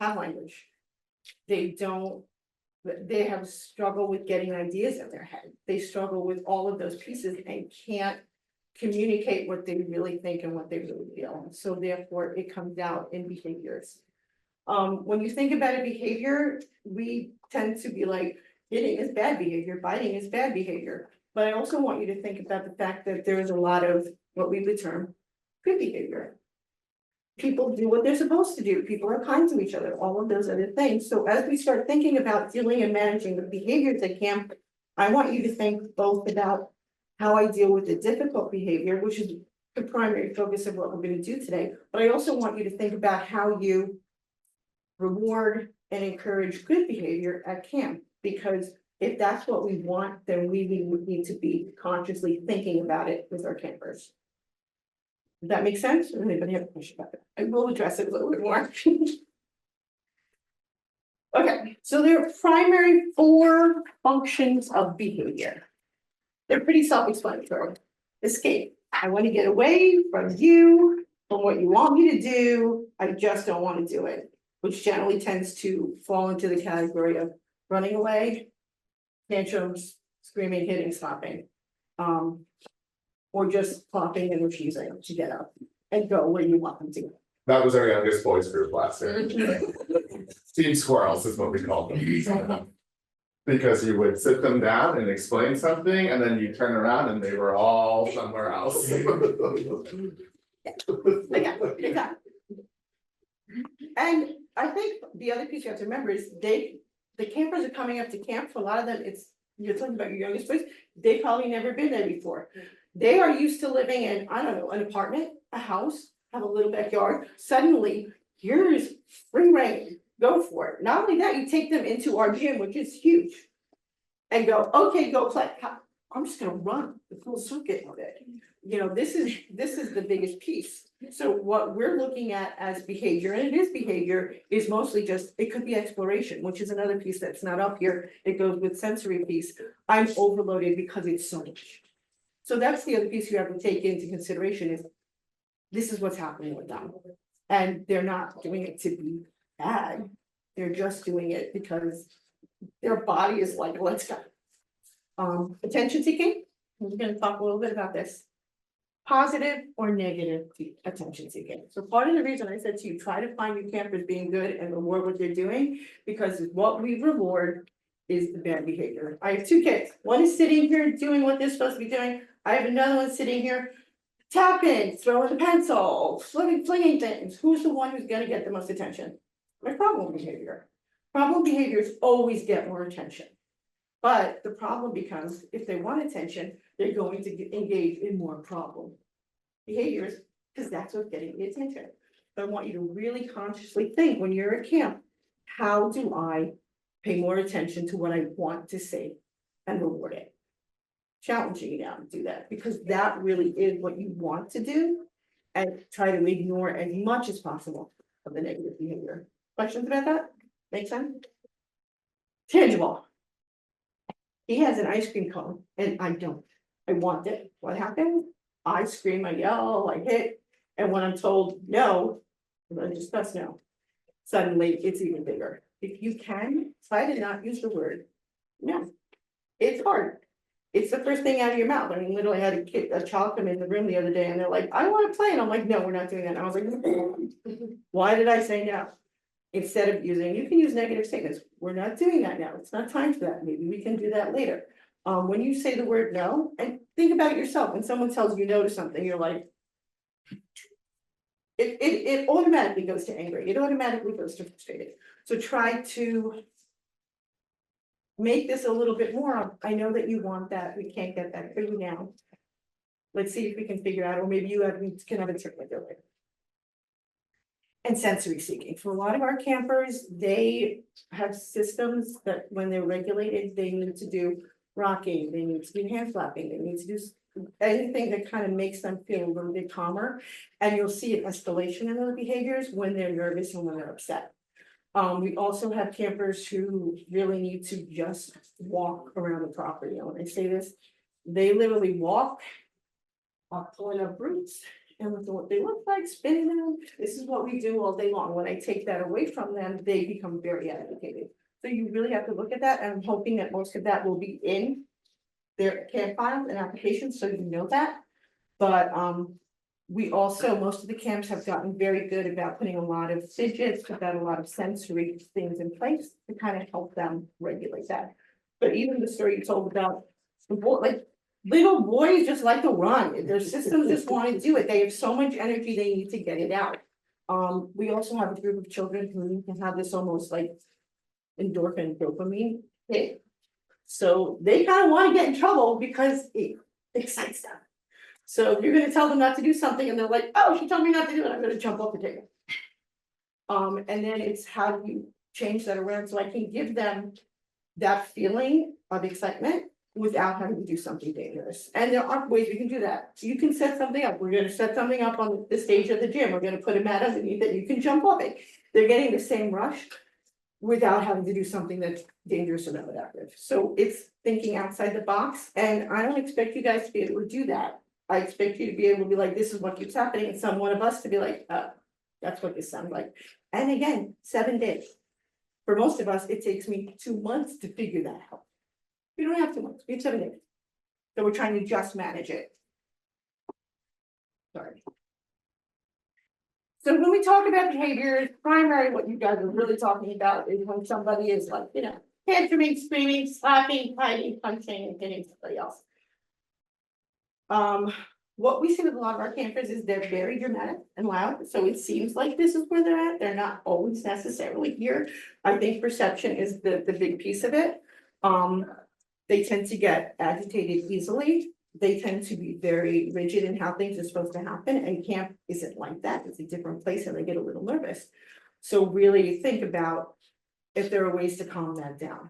have language. They don't, they have struggle with getting ideas in their head. They struggle with all of those pieces and can't communicate what they really think and what they really feel. So therefore, it comes out in behaviors. When you think about a behavior, we tend to be like, hitting is bad behavior, biting is bad behavior. But I also want you to think about the fact that there is a lot of what we would term good behavior. People do what they're supposed to do. People are kind to each other, all of those other things. So as we start thinking about dealing and managing the behaviors at camp, I want you to think both about how I deal with the difficult behavior, which is the primary focus of what we're going to do today. But I also want you to think about how you reward and encourage good behavior at camp, because if that's what we want, then we would need to be consciously thinking about it with our campers. Does that make sense? Does anybody have a question about that? I will address it a little bit more. Okay, so there are primary 4 functions of behavior. They're pretty self-explanatory. Escape. I want to get away from you, from what you want me to do. I just don't want to do it, which generally tends to fall into the category of running away, tantrums, screaming, hitting, stopping. Or just flopping and refusing to get up and go where you want them to go. That was our youngest boys group last year. Team squirrels is what we called them. Because you would sit them down and explain something, and then you turn around and they were all somewhere else. Exactly. And I think the other piece you have to remember is the campers are coming up to camp. For a lot of them, you're talking about your youngest boys, they've probably never been there before. They are used to living in, I don't know, an apartment, a house, have a little backyard. Suddenly, here's free reign, go for it. Not only that, you take them into our gym, which is huge. And go, okay, go play. I'm just gonna run the full circuit of it. You know, this is the biggest piece. So what we're looking at as behavior, and it is behavior, is mostly just, it could be exploration, which is another piece that's not up here. It goes with sensory piece. I'm overloaded because it's so much. So that's the other piece you have to take into consideration is this is what's happening with them. And they're not doing it to be bad. They're just doing it because their body is like, let's go. Attention seeking, we're gonna talk a little bit about this. Positive or negative attention seeking. So part of the reason I said to you, try to find your campers being good and reward what they're doing, because what we reward is the bad behavior. I have 2 kids. One is sitting here doing what they're supposed to be doing. I have another one sitting here tapping, throwing the pencil, flinging things. Who's the one who's gonna get the most attention? My problem behavior. Problem behaviors always get more attention. But the problem becomes, if they want attention, they're going to engage in more problem behaviors, because that's what's getting the attention. But I want you to really consciously think when you're at camp, how do I pay more attention to what I want to say and reward it? Challenging you now to do that, because that really is what you want to do, and try to ignore as much as possible of the negative behavior. Questions about that? Make sense? Tangible. He has an ice cream cone and I don't. I want it. What happened? I scream, I yell, I hit, and when I'm told no, I discuss no. Suddenly it's even bigger. If you can, try to not use the word no. It's hard. It's the first thing out of your mouth. I mean, literally I had a child come in the room the other day and they're like, I want to play. And I'm like, no, we're not doing that. And I was like, why did I say no? Instead of using, you can use negative statements. We're not doing that now. It's not time for that. Maybe we can do that later. When you say the word no, and think about it yourself, when someone tells you no to something, you're like, it automatically goes to angry. It automatically goes to frustrated. So try to make this a little bit more. I know that you want that. We can't get that for you now. Let's see if we can figure out, or maybe can have a trick with it. And sensory seeking. For a lot of our campers, they have systems that when they're regulated, they need to do rocking, they need to do hand flapping, they need to do anything that kind of makes them feel a little bit calmer. And you'll see an escalation in those behaviors when they're nervous and when they're upset. We also have campers who really need to just walk around the property. And when I say this, they literally walk. Pulling up roots and with what they look like, spinning them, this is what we do all day long. When I take that away from them, they become very agitated. So you really have to look at that, and I'm hoping that most of that will be in their camp files and applications, so you know that. But we also, most of the camps have gotten very good about putting a lot of fidgets, about a lot of sensory things in place to kind of help them regulate that. But even the story you told about the boy, like little boys just like to run, their systems just want to do it, they have so much energy, they need to get it out. We also have a group of children who can have this almost like endorphin dopamine hit. So they kind of want to get in trouble because it excites them. So if you're gonna tell them not to do something and they're like, oh, she told me not to do it, I'm gonna jump off the table. And then it's how do you change that around so I can give them that feeling of excitement without having to do something dangerous. And there are ways you can do that. You can set something up. We're gonna set something up on the stage of the gym. We're gonna put a mat underneath it. You can jump off it. They're getting the same rush without having to do something that's dangerous or repetitive. So it's thinking outside the box, and I don't expect you guys to be able to do that. I expect you to be able to be like, this is what keeps happening, and some one of us to be like, that's what this sounds like. And again, 7 days. For most of us, it takes me 2 months to figure that out. We don't have 2 months, we have 7 days. So we're trying to just manage it. Sorry. So when we talk about behaviors, primary, what you guys are really talking about is when somebody is like, tantruming, screaming, slapping, fighting, punching, and hitting somebody else. What we see with a lot of our campers is they're very dramatic and loud, so it seems like this is where they're at. They're not always necessarily here. I think perception is the big piece of it. They tend to get agitated easily. They tend to be very rigid in how things are supposed to happen, and camp isn't like that. It's a different place and they get a little nervous. So really think about if there are ways to calm that down.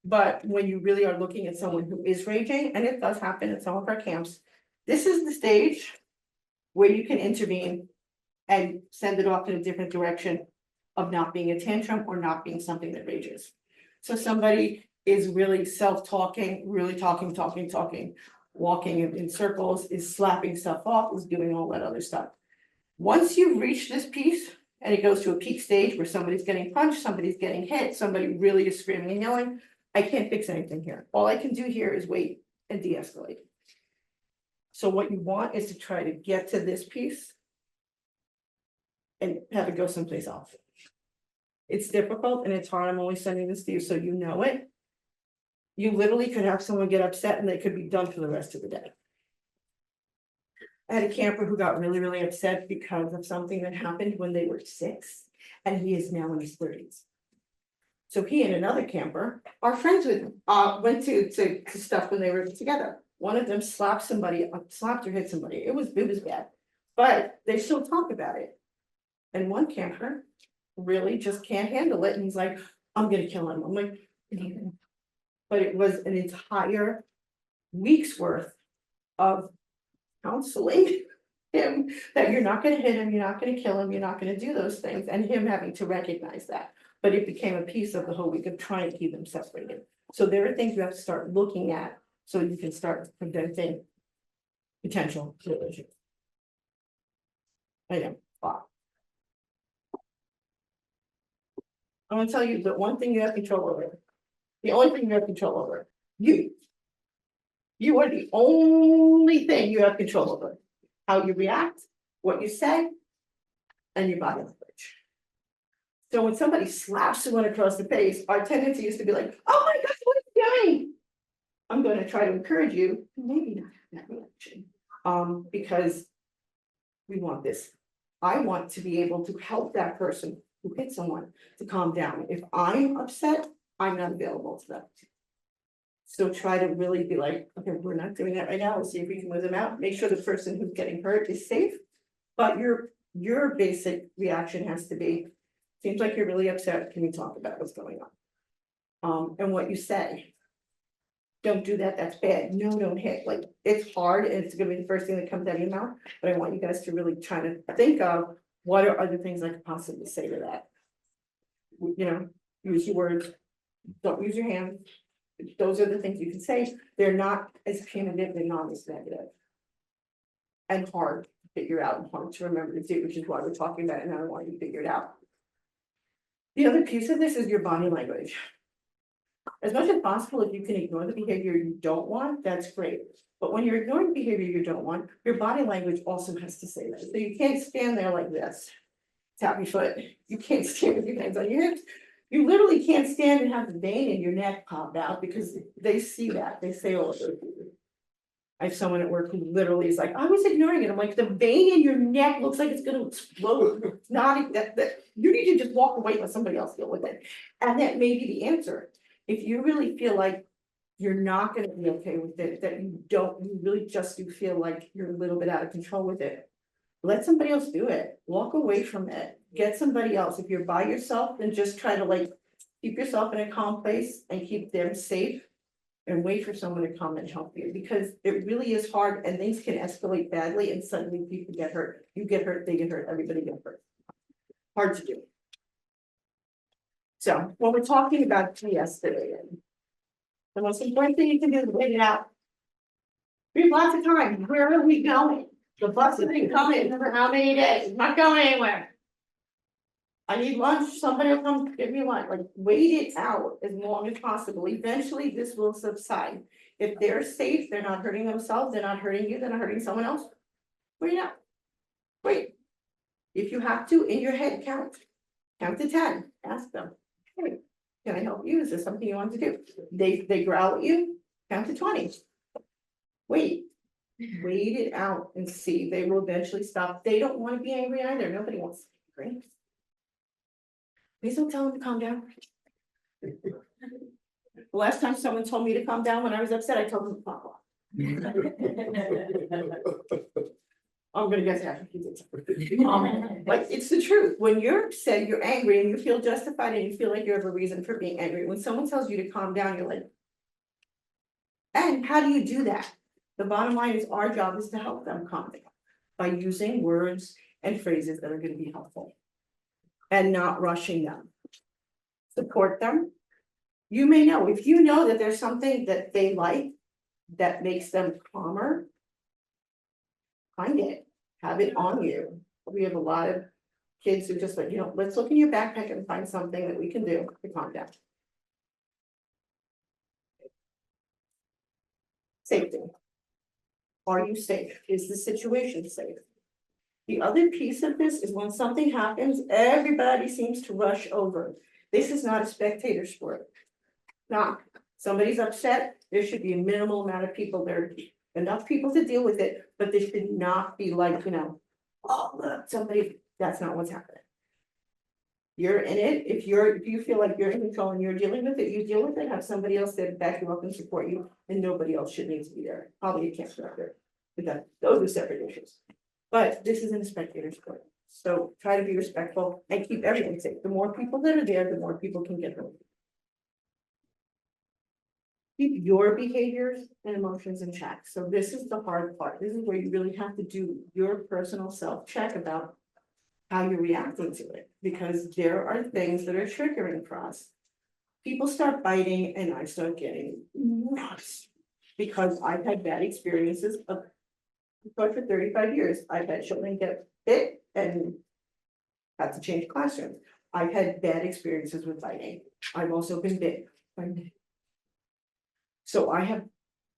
But when you really are looking at someone who is raging, and it does happen at some of our camps, this is the stage where you can intervene and send it off in a different direction of not being a tantrum or not being something that rages. So somebody is really self-talking, really talking, walking in circles, is slapping stuff off, is doing all that other stuff. Once you've reached this piece and it goes to a peak stage where somebody's getting punched, somebody's getting hit, somebody really is screaming and yelling, I can't fix anything here. All I can do here is wait and de-escalate. So what you want is to try to get to this piece and have it go someplace else. It's difficult and it's hard. I'm only sending this to you so you know it. You literally could have someone get upset and they could be done for the rest of the day. I had a camper who got really, really upset because of something that happened when they were 6, and he is now in his 30s. So he and another camper are friends with him, went to stuff when they were together. One of them slapped somebody, slapped or hit somebody. It was bad, but they still talk about it. And one camper really just can't handle it, and he's like, I'm gonna kill him. I'm like, but it was an entire week's worth of counseling him that you're not gonna hit him, you're not gonna kill him, you're not gonna do those things, and him having to recognize that. But it became a piece of the whole week of trying to keep them separated. So there are things you have to start looking at so you can start preventing potential collision. I know. Wow. I'm gonna tell you the one thing you have control over. The only thing you have control over, you. You are the only thing you have control over. How you react, what you say, and your body language. So when somebody slaps someone across the face, our tendency is to be like, oh my God, what are you doing? I'm going to try to encourage you, maybe not have that reaction. Because we want this. I want to be able to help that person who hit someone to calm down. If I'm upset, I'm not available to them. So try to really be like, okay, we're not doing that right now. We'll see if we can move them out. Make sure the person who's getting hurt is safe. But your basic reaction has to be, seems like you're really upset. Can we talk about what's going on? And what you say. Don't do that, that's bad. No, don't hit. Like, it's hard and it's gonna be the first thing that comes out of your mouth. But I want you guys to really try to think of what are other things I could possibly say to that. Use your words, don't use your hands. Those are the things you can say. They're not as punitive, they're not as negative. And hard to figure out and hard to remember to do, which is why we're talking about it, and I want you to figure it out. The other piece of this is your body language. As much as possible, if you can ignore the behavior you don't want, that's great. But when you're ignoring behavior you don't want, your body language also has to say that. So you can't stand there like this. Tap your foot. You can't stand with your hands on your hips. You literally can't stand and have the vein in your neck pop out because they see that. They say, oh. I have someone at work who literally is like, I was ignoring it. I'm like, the vein in your neck looks like it's gonna explode. It's not that you need to just walk away and let somebody else deal with it. And that may be the answer. If you really feel like you're not gonna be okay with it, that you really just do feel like you're a little bit out of control with it. Let somebody else do it. Walk away from it. Get somebody else. If you're by yourself, then just try to like keep yourself in a calm place and keep them safe. And wait for someone to come and help you, because it really is hard and things can escalate badly and suddenly people get hurt. You get hurt, they get hurt, everybody gets hurt. Hard to do. So when we're talking about de-escalating, the most important thing you can do is wait it out. We have lots of time. Where are we going? The bus has been coming for how many days? It's not going anywhere. I need lunch, somebody will come give me lunch, like wait it out as long as possible. Eventually this will subside. If they're safe, they're not hurting themselves, they're not hurting you, they're not hurting someone else. Wait it out. Wait. If you have to, in your head, count to 10, ask them, hey, can I help you? Is there something you want to do? They growl at you, count to 20. Wait it out and see, they will eventually stop. They don't want to be angry either, nobody wants to be angry. Please don't tell them to calm down. The last time someone told me to calm down when I was upset, I told them to pop off. I'm gonna guess half of you did. Like, it's the truth. When you're upset, you're angry and you feel justified and you feel like you have a reason for being angry. When someone tells you to calm down, you're like. And how do you do that? The bottom line is our job is to help them calm down by using words and phrases that are gonna be helpful. And not rushing them. Support them. You may know, if you know that there's something that they like that makes them calmer, find it, have it on you. We have a lot of kids who just like, let's look in your backpack and find something that we can do to calm down. Safety. Are you safe? Is the situation safe? The other piece of this is when something happens, everybody seems to rush over. This is not a spectator sport. Not, somebody's upset, there should be a minimal amount of people there, enough people to deal with it, but this should not be like, oh, look, somebody, that's not what's happening. You're in it, if you feel like you're in control and you're dealing with it, you deal with it, have somebody else there to back you up and support you, and nobody else should need to be there, probably a camp director. But those are separate issues. But this isn't a spectator sport, so try to be respectful and keep everyone safe. The more people that are there, the more people can get hurt. Keep your behaviors and emotions in check. So this is the hard part. This is where you really have to do your personal self-check about how you're reacting to it, because there are things that are triggering for us. People start biting and I start getting nuts because I've had bad experiences of. But for 35 years, I've had children get bit and had to change classrooms. I've had bad experiences with biting. I've also been bit. So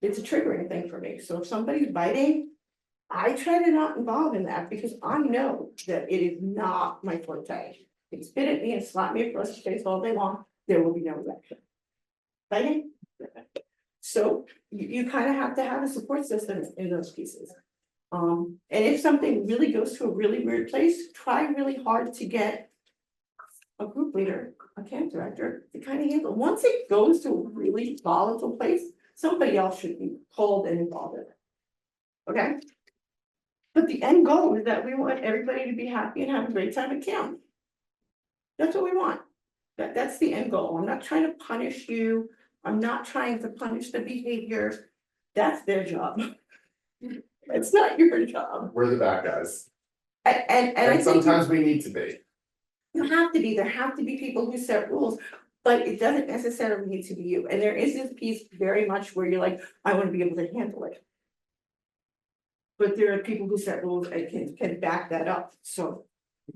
it's a triggering thing for me. So if somebody's biting, I try to not involve in that because I know that it is not my forte. They spit at me and slap me across the face all day long, there will be no reaction. Biting? So you kind of have to have a support system in those pieces. And if something really goes to a really weird place, try really hard to get a group leader, a camp director to kind of handle. Once it goes to a really volatile place, somebody else should be called and involved in it. Okay? But the end goal is that we want everybody to be happy and have a great time at camp. That's what we want. That's the end goal. I'm not trying to punish you. I'm not trying to punish the behavior. That's their job. It's not your job. We're the bad guys. And I And think sometimes we need to be. you have to be, there have to be people who set rules. But it doesn't necessarily need to be you, and there is this piece very much where you're like, I wanna be able to handle it. But there are people who set rules and can back that up, so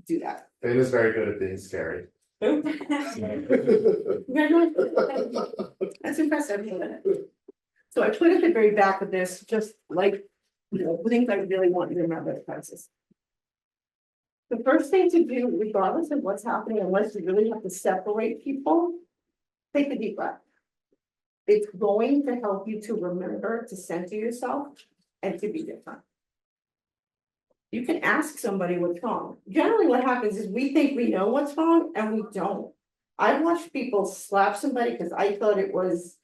do that. Dane is very good at being scary. Congratulations. That's impressive. So I put at the very back of this, just like, things I really want you to remember as crisis. The first thing to do, regardless of what's happening, unless you really have to separate people, take a deep breath. It's going to help you to remember to center yourself and to be different. You can ask somebody what's wrong. Generally, what happens is we think we know what's wrong and we don't. I've watched people slap somebody because I thought it was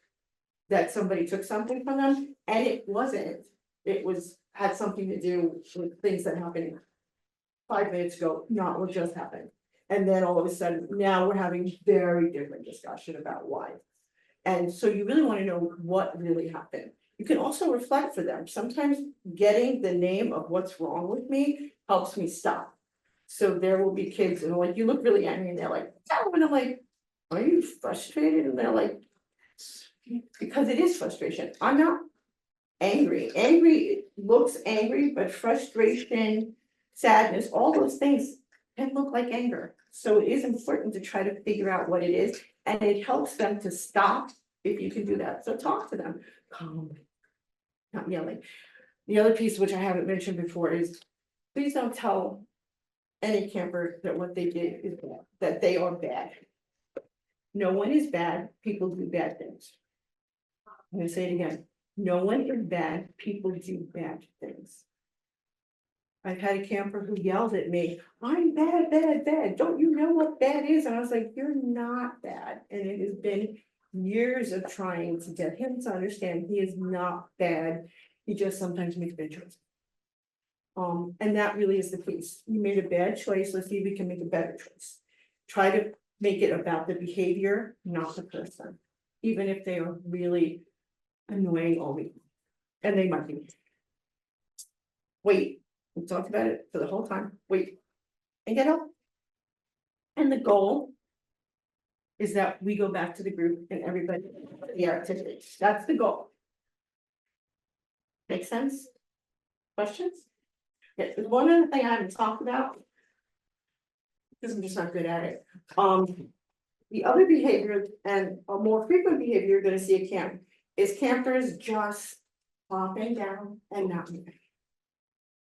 that somebody took something from them, and it wasn't. It had something to do with things that happened 5 minutes ago, not what just happened. And then all of a sudden, now we're having very different discussion about why. And so you really want to know what really happened. You can also reflect for them. Sometimes getting the name of what's wrong with me helps me stop. So there will be kids and like, you look really angry, and they're like, oh, and I'm like, are you frustrated? And they're like, because it is frustration. I'm not angry. Angry looks angry, but frustration, sadness, all those things can look like anger. So it is important to try to figure out what it is, and it helps them to stop if you can do that. So talk to them, calmly, not yelling. The other piece, which I haven't mentioned before, is please don't tell any camper that what they did is bad, that they are bad. No one is bad, people do bad things. I'm gonna say it again, no one is bad, people do bad things. I've had a camper who yelled at me, I'm bad, bad, bad, don't you know what bad is? And I was like, you're not bad, and it has been years of trying to get him to understand he is not bad, he just sometimes makes bad choices. And that really is the piece, you made a bad choice, let's see if we can make a better choice. Try to make it about the behavior, not the person, even if they are really annoying all week, and they might be. Wait, we talked about it for the whole time, wait, and get up. And the goal is that we go back to the group and everybody, the activity, that's the goal. Make sense? Questions? Yeah, there's one other thing I haven't talked about. Because I'm just not good at it. The other behavior and a more frequent behavior you're gonna see at camp is campers just popping down and not moving.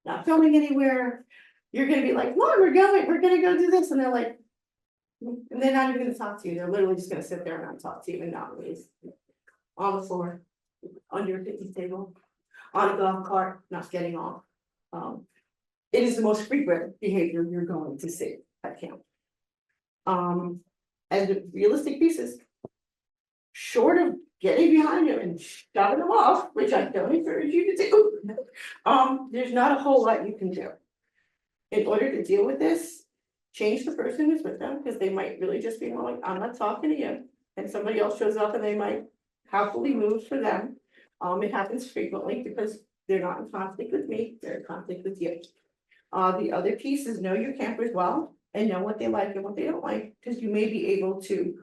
Not going anywhere. You're gonna be like, Mom, we're gonna go do this, and they're like. And they're not even gonna talk to you, they're literally just gonna sit there and not talk to you and not move. On the floor, under a picnic table, on a golf cart, not getting off. It is the most frequent behavior you're going to see at camp. And the realistic pieces. Short of getting behind you and shoving them off, which I don't encourage you to do. There's not a whole lot you can do. In order to deal with this, change the person who's with them, because they might really just be more like, I'm not talking to you. And somebody else shows up and they might happily move for them. It happens frequently because they're not in conflict with me, they're in conflict with you. The other piece is know your campers well and know what they like and what they don't like, because you may be able to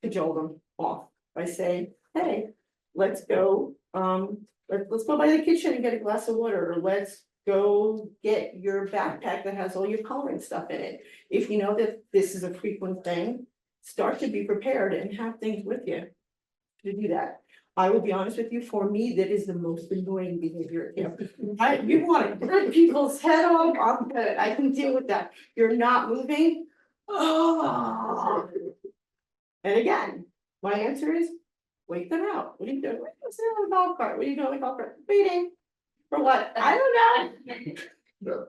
cajole them off by saying, hey, let's go, let's go by the kitchen and get a glass of water, or let's go get your backpack that has all your coloring stuff in it. If you know that this is a frequent thing, start to be prepared and have things with you to do that. I will be honest with you, for me, that is the most annoying behavior. You want to rip people's head off, I'm good, I can deal with that. You're not moving. Oh. And again, my answer is, wake them out. What are you doing? What are you sitting on the golf cart? What are you doing on the golf cart? Waiting. For what? I don't know.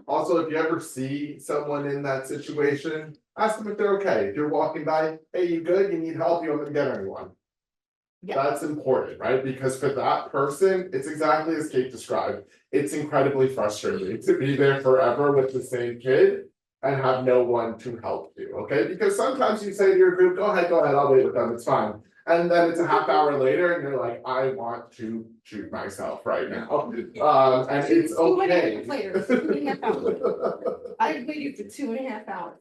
Also, if you ever see someone in that situation, ask them if they're okay. If you're walking by, hey, you good? You need help? You want me to get anyone? Yeah. That's important, right? Because for that person, it's exactly as Kate described. It's incredibly frustrating to be there forever with the same kid and have no one to help you, okay? Because sometimes you say to your group, go ahead, I'll wait with them, it's fine. And then it's a half hour later and you're like, I want to shoot myself right now. And it's okay. 2.5 hours later, 2.5 hours. I waited for 2.5 hours.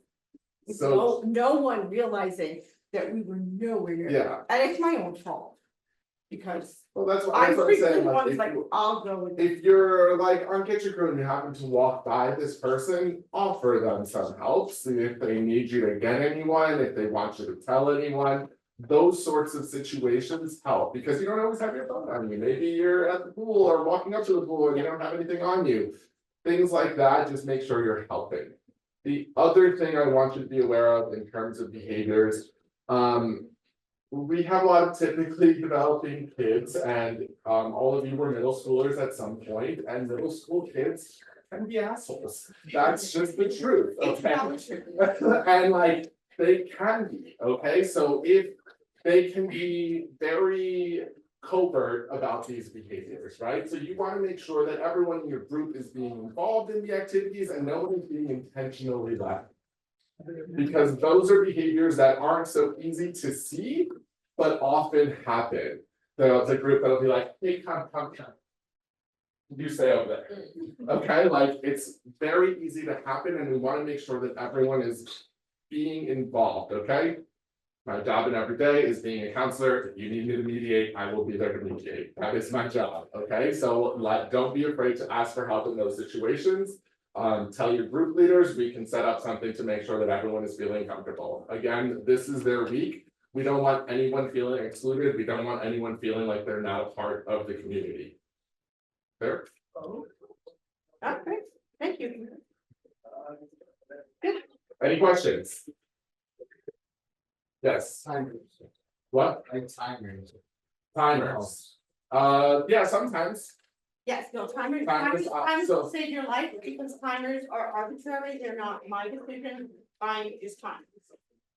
So- No one realizing that we were nowhere near. Yeah. And it's my own fault. Because Well, that's what I I'm frequently saying, like, was like, I'll go with. if you're like on kitchen crew and you happen to walk by this person, offer them some help, see if they need you to get anyone, if they want you to tell anyone. Those sorts of situations help, because you don't always have your phone on you, maybe you're at the pool or walking up to the pool and you don't have anything on you. Things like that, just make sure you're helping. The other thing I want you to be aware of in terms of behaviors, we have a lot of typically developing kids, and all of you were middle schoolers at some point, and middle school kids can be assholes. That's just the truth, okay? And like, they can be, okay? So if they can be very covert about these behaviors, right? So you want to make sure that everyone in your group is being involved in the activities and no one is being intentionally left. Because those are behaviors that aren't so easy to see, but often happen. There's a group that'll be like, hey, come. You stay over there. Okay, like, it's very easy to happen, and we want to make sure that everyone is being involved, okay? My job in every day is being a counselor. If you need me to mediate, I will be there to mediate. That is my job, okay? So don't be afraid to ask for help in those situations. Tell your group leaders, we can set up something to make sure that everyone is feeling comfortable. Again, this is their week. We don't want anyone feeling excluded. We don't want anyone feeling like they're not a part of the community. Fair? Okay, thank you. Any questions? Yes. What? Timers. Timers. Yeah, sometimes. Yes, no, timers Timers, will so- save your life because timers are arbitrary, they're not my decision, time is time.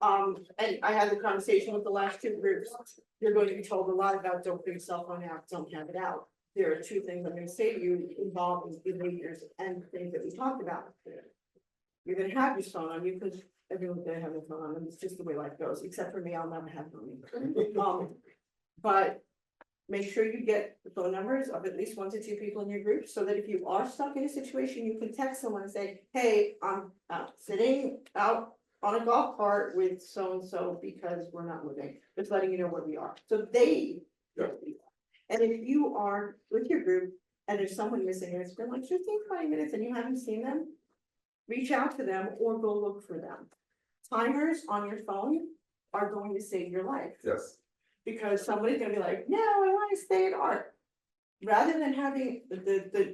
And I had the conversation with the last two groups, you're going to be told a lot about don't bring cell phone out, don't have it out. There are two things I'm gonna say to you involving behaviors and things that we talked about. You're gonna have your phone on you because everyone's gonna have their phone on them, it's just the way life goes, except for me, I'll never have one. But make sure you get the phone numbers of at least 1 to 2 people in your group, so that if you are stuck in a situation, you can text someone and say, hey, I'm sitting out on a golf cart with so-and-so because we're not moving, just letting you know where we are, so they. Yeah. And if you are with your group and there's someone missing and it's been like 15-20 minutes and you haven't seen them, reach out to them or go look for them. Timers on your phone are going to save your life. Yes. Because somebody's gonna be like, no, I wanna stay at art. Rather than having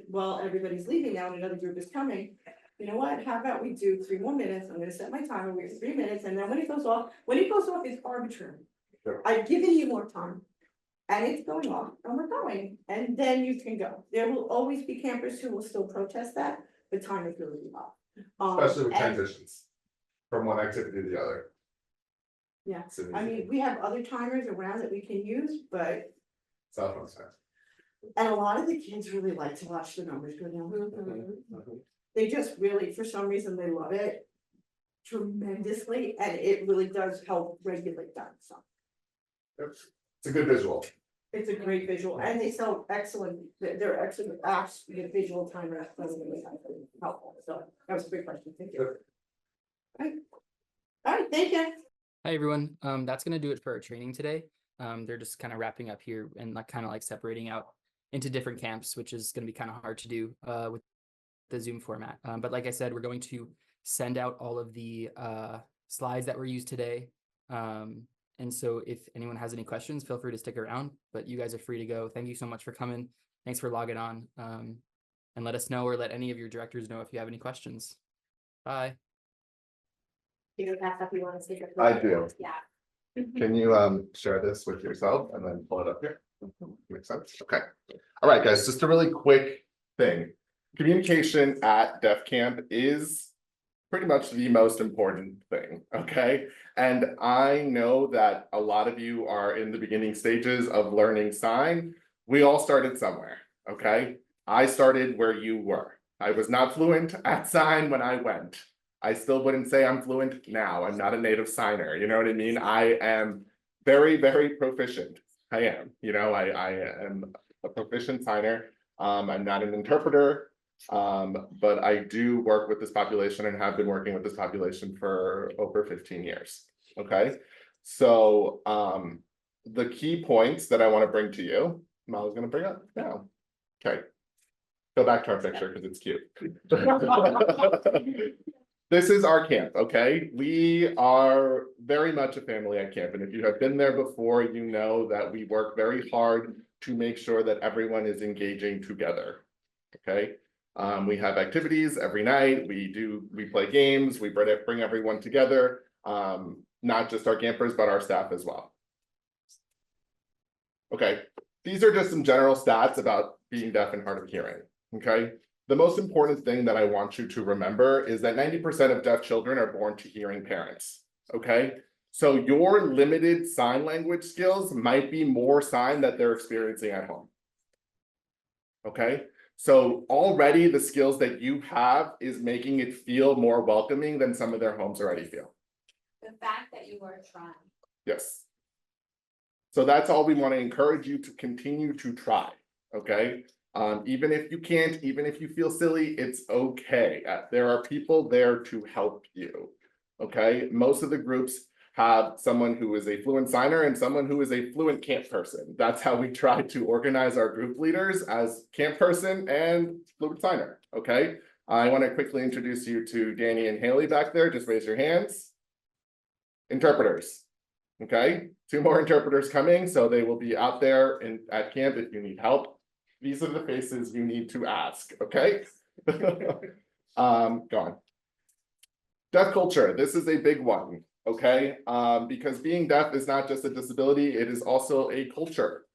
well, everybody's leaving now and another group is coming. You know what, how about we do 3 more minutes, I'm gonna set my timer, we're 3 minutes, and then when it goes off, it's arbitrary. Sure. I've given you more time. And it's going off, and we're going, and then you can go. There will always be campers who will still protest that, but time is really off. Especially with And- transitions from one activity to the other. Yeah, It's an I easy- mean, we have other timers around that we can use, but, Cell phone time. and a lot of the kids really like to watch the numbers go down. They just really, for some reason, they love it tremendously, and it really does help regulate that, so. It's a good visual. It's a great visual, and they sell excellent, they're excellent apps, the visual timer, that's really helpful, so that was a great question, thank you. All right, thank you. Hi, everyone. That's gonna do it for our training today. They're just kind of wrapping up here and like kind of like separating out into different camps, which is gonna be kind of hard to do with the Zoom format. But like I said, we're going to send out all of the slides that were used today. And so if anyone has any questions, feel free to stick around, but you guys are free to go. Thank you so much for coming. Thanks for logging on. And let us know, or let any of your directors know if you have any questions. Bye. You don't have stuff you want to speak. I do. Yeah. Can you share this with yourself and then pull it up here? Makes sense. Okay. All right, guys, just a really quick thing. Communication at Def Camp is pretty much the most important thing, okay? And I know that a lot of you are in the beginning stages of learning sign. We all started somewhere, okay? I started where you were. I was not fluent at sign when I went. I still wouldn't say I'm fluent now. I'm not a native signer, you know what I mean? I am very, very proficient. I am, you know, I am a proficient signer. I'm not an interpreter, but I do work with this population and have been working with this population for over 15 years, okay? So, the key points that I want to bring to you, Molly's gonna bring up now. Okay. Go back to our picture because it's cute. This is our camp, okay? We are very much a family at camp, and if you have been there before, you know that we work very hard to make sure that everyone is engaging together, okay? We have activities every night, we play games, we bring everyone together, not just our campers, but our staff as well. Okay, these are just some general stats about being deaf and hard of hearing, okay? The most important thing that I want you to remember is that 90% of deaf children are born to hearing parents, okay? So your limited sign language skills might be more sign that they're experiencing at home. Okay, so already the skills that you have is making it feel more welcoming than some of their homes already feel. The fact that you are trying. Yes. So that's all we want to encourage you to continue to try, okay? Even if you can't, even if you feel silly, it's okay. There are people there to help you, okay? Most of the groups have someone who is a fluent signer and someone who is a fluent camp person. That's how we try to organize our group leaders, as camp person and fluent signer, okay? I want to quickly introduce you to Danny and Haley back there. Just raise your hands. Interpreters, okay? 2 more interpreters coming, so they will be out there at camp if you need help. These are the faces you need to ask, okay? Go on. Deaf culture, this is a big one, okay? Because being deaf is not just a disability, it is also a culture,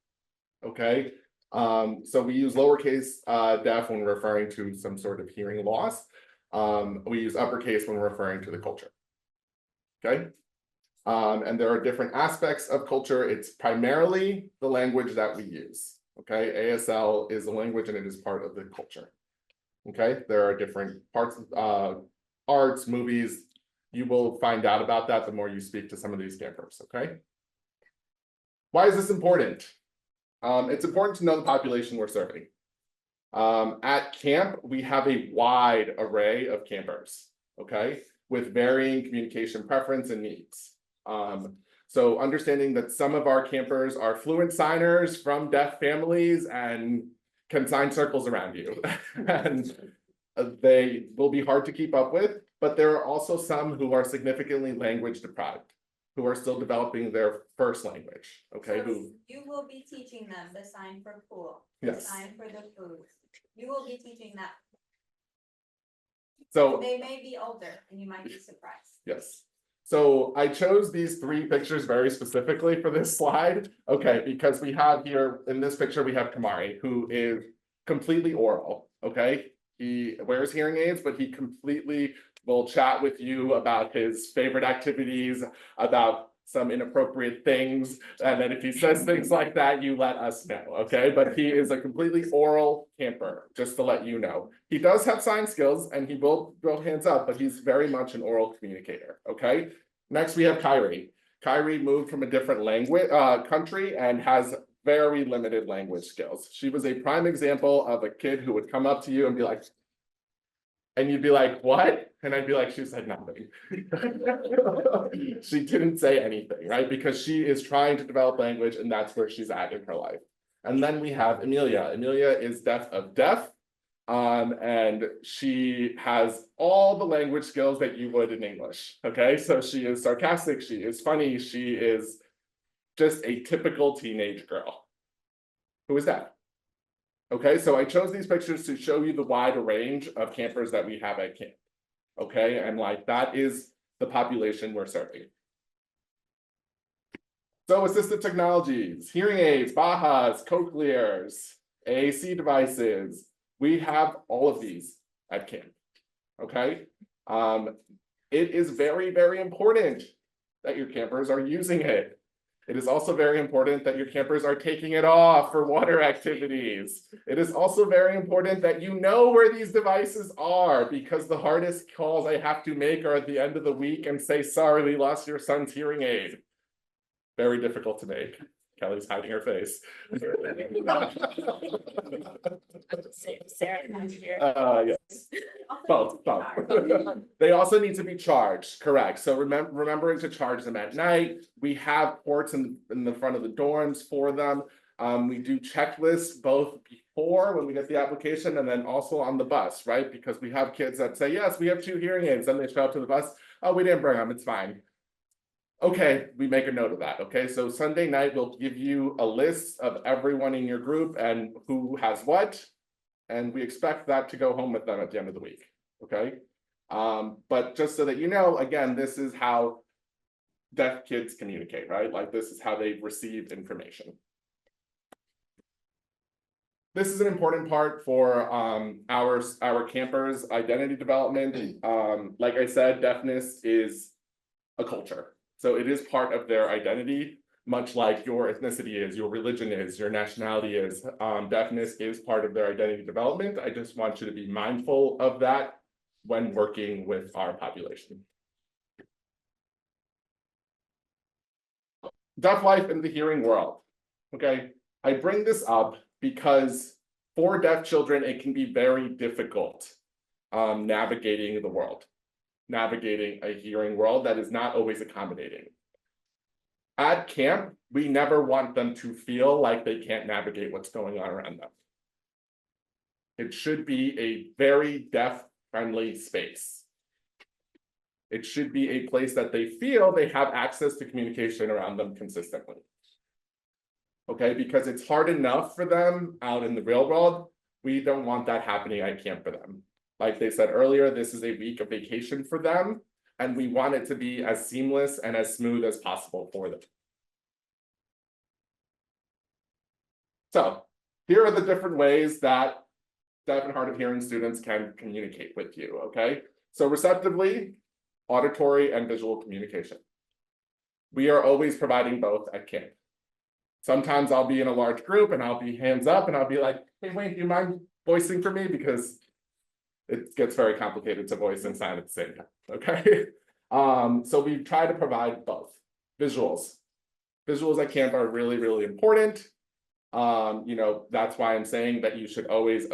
okay? So we use lowercase deaf when referring to some sort of hearing loss. We use uppercase when referring to the culture, okay? And there are different aspects of culture. It's primarily the language that we use. Okay, ASL is a language and it is part of the culture. Okay, there are different parts of arts, movies. You will find out about that the more you speak to some of these campers. Okay, why is this important? It's important to know the population we're serving. At camp, we have a wide array of campers. Okay, with varying communication preference and needs. So understanding that some of our campers are fluent signers from deaf families and can sign circles around you. And they will be hard to keep up with, but there are also some who are significantly language deprived, who are still developing their first language, okay? So you will be teaching them the sign for pool, the Yes. sign for the food. You will be teaching that. So They may be older and you might be surprised. yes. So I chose these 3 pictures very specifically for this slide, okay, because we have here, in this picture, we have Kamari, who is completely oral, okay? He wears hearing aids, but he completely will chat with you about his favorite activities, about some inappropriate things, and then if he says things like that, you let us know, okay? But he is a completely oral camper, just to let you know. He does have sign skills and he will go hands up, but he's very much an oral communicator, okay? Next, we have Kyrie. Kyrie moved from a different language country and has very limited language skills. She was a prime example of a kid who would come up to you and be like, and you'd be like, what? And I'd be like, she said nothing. She didn't say anything, right? Because she is trying to develop language and that's where she's at in her life. And then we have Amelia. Amelia is deaf of deaf. And she has all the language skills that you would in English, okay? So she is sarcastic, she is funny, she is just a typical teenage girl. Who is that? Okay, so I chose these pictures to show you the wide range of campers that we have at camp, okay? And like, that is the population we're serving. So assistive technologies, hearing aids, Bahas, cochlears, AAC devices, we have all of these at camp, okay? It is very, very important that your campers are using it. It is also very important that your campers are taking it off for water activities. It is also very important that you know where these devices are, because the hardest calls I have to make are at the end of the week and say, sorry, we lost your son's hearing aid. Very difficult to make. Kelly's hiding her face. Yes. Both. They also need to be charged, correct, so remembering to charge them at night, we have ports in the front of the dorms for them. We do checklists both before when we get the application and then also on the bus, right? Because we have kids that say, yes, we have 2 hearing aids, then they show up to the bus, oh, we didn't bring them, it's fine. Okay, we make a note of that, okay? So Sunday night, we'll give you a list of everyone in your group and who has what. And we expect that to go home with them at the end of the week, okay? But just so that you know, again, this is how deaf kids communicate, right? Like this is how they receive information. This is an important part for our campers' identity development. Like I said, deafness is a culture. So it is part of their identity, much like your ethnicity is, your religion is, your nationality is. Deafness is part of their identity development. I just want you to be mindful of that when working with our population. Deaf life in the hearing world. Okay, I bring this up because for deaf children, it can be very difficult navigating the world. Navigating a hearing world that is not always accommodating. At camp, we never want them to feel like they can't navigate what's going on around them. It should be a very deaf-friendly space. It should be a place that they feel they have access to communication around them consistently. Okay, because it's hard enough for them out in the real world. We don't want that happening at camp for them. Like they said earlier, this is a week of vacation for them, and we want it to be as seamless and as smooth as possible for them. So here are the different ways that deaf and hard of hearing students can communicate with you, okay? So receptively, auditory and visual communication. We are always providing both at camp. Sometimes I'll be in a large group and I'll be hands up and I'll be like, hey, Wayne, do you mind voicing for me? Because it gets very complicated to voice and sign at the same time, okay? So we try to provide both. Visuals. Visuals at camp are really, really important. You know, that's why I'm saying that you should always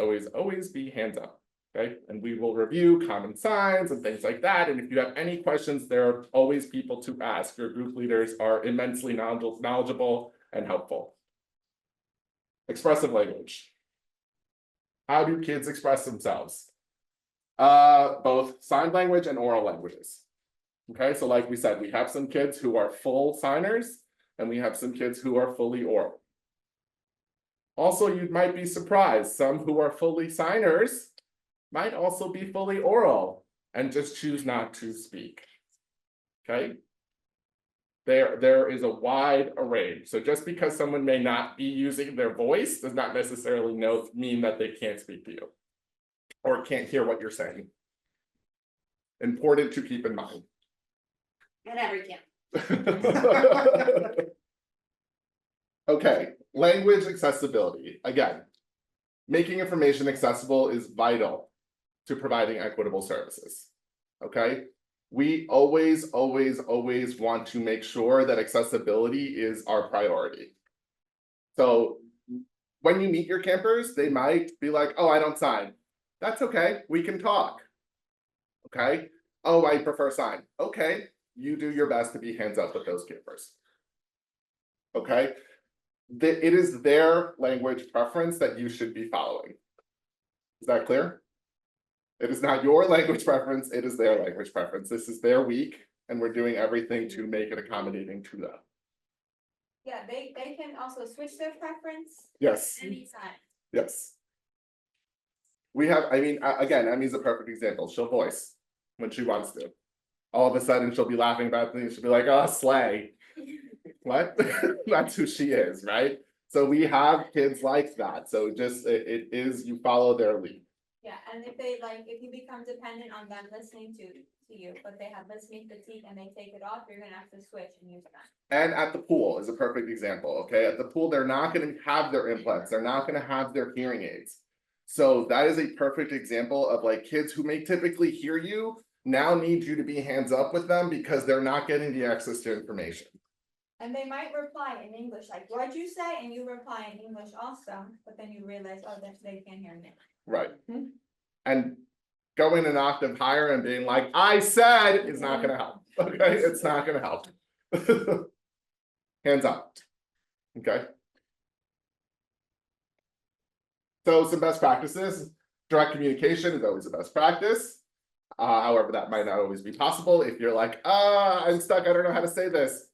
be hands up, okay? And we will review common signs and things like that. And if you have any questions, there are always people to ask. Your group leaders are immensely knowledgeable and helpful. Expressive language. How do kids express themselves? Both sign language and oral languages. Okay, so like we said, we have some kids who are full signers and we have some kids who are fully oral. Also, you might be surprised, some who are fully signers might also be fully oral and just choose not to speak. Okay, there is a wide array. So just because someone may not be using their voice does not necessarily mean that they can't speak to you or can't hear what you're saying. Important to keep in mind. At every camp. Okay, language accessibility. Again, making information accessible is vital to providing equitable services. Okay, we always want to make sure that accessibility is our priority. So when you meet your campers, they might be like, oh, I don't sign. That's okay, we can talk. Okay, oh, I prefer sign. Okay, you do your best to be hands up with those campers. Okay, it is their language preference that you should be following. Is that clear? It is not your language preference, it is their language preference. This is their week, and we're doing everything to make it accommodating to them. Yeah, they can also switch their preference. Yes. Anytime. Yes. We have, I mean, again, Emmy's a perfect example. She'll voice when she wants to. All of a sudden, she'll be laughing about things. She'll be like, oh, slay. What? That's who she is, right? So we have kids like that. So just, it is, you follow their lead. Yeah, and if you become dependent on them listening to you, but they have listening fatigue and they take it off, you're gonna have to switch and use that. And at the pool is a perfect example, okay? At the pool, they're not gonna have their implants. They're not gonna have their hearing aids. So that is a perfect example of like kids who may typically hear you now need you to be hands up with them because they're not getting the access to information. And they might reply in English, like, what'd you say? And you reply in English also, but then you realize, oh, they can't hear me. Right. And going an octave higher and being like, I said, is not gonna help, okay? It's not gonna help. Hands up, okay? So some best practices, direct communication is always the best practice. However, that might not always be possible. If you're like, I'm stuck, I don't know how to say this.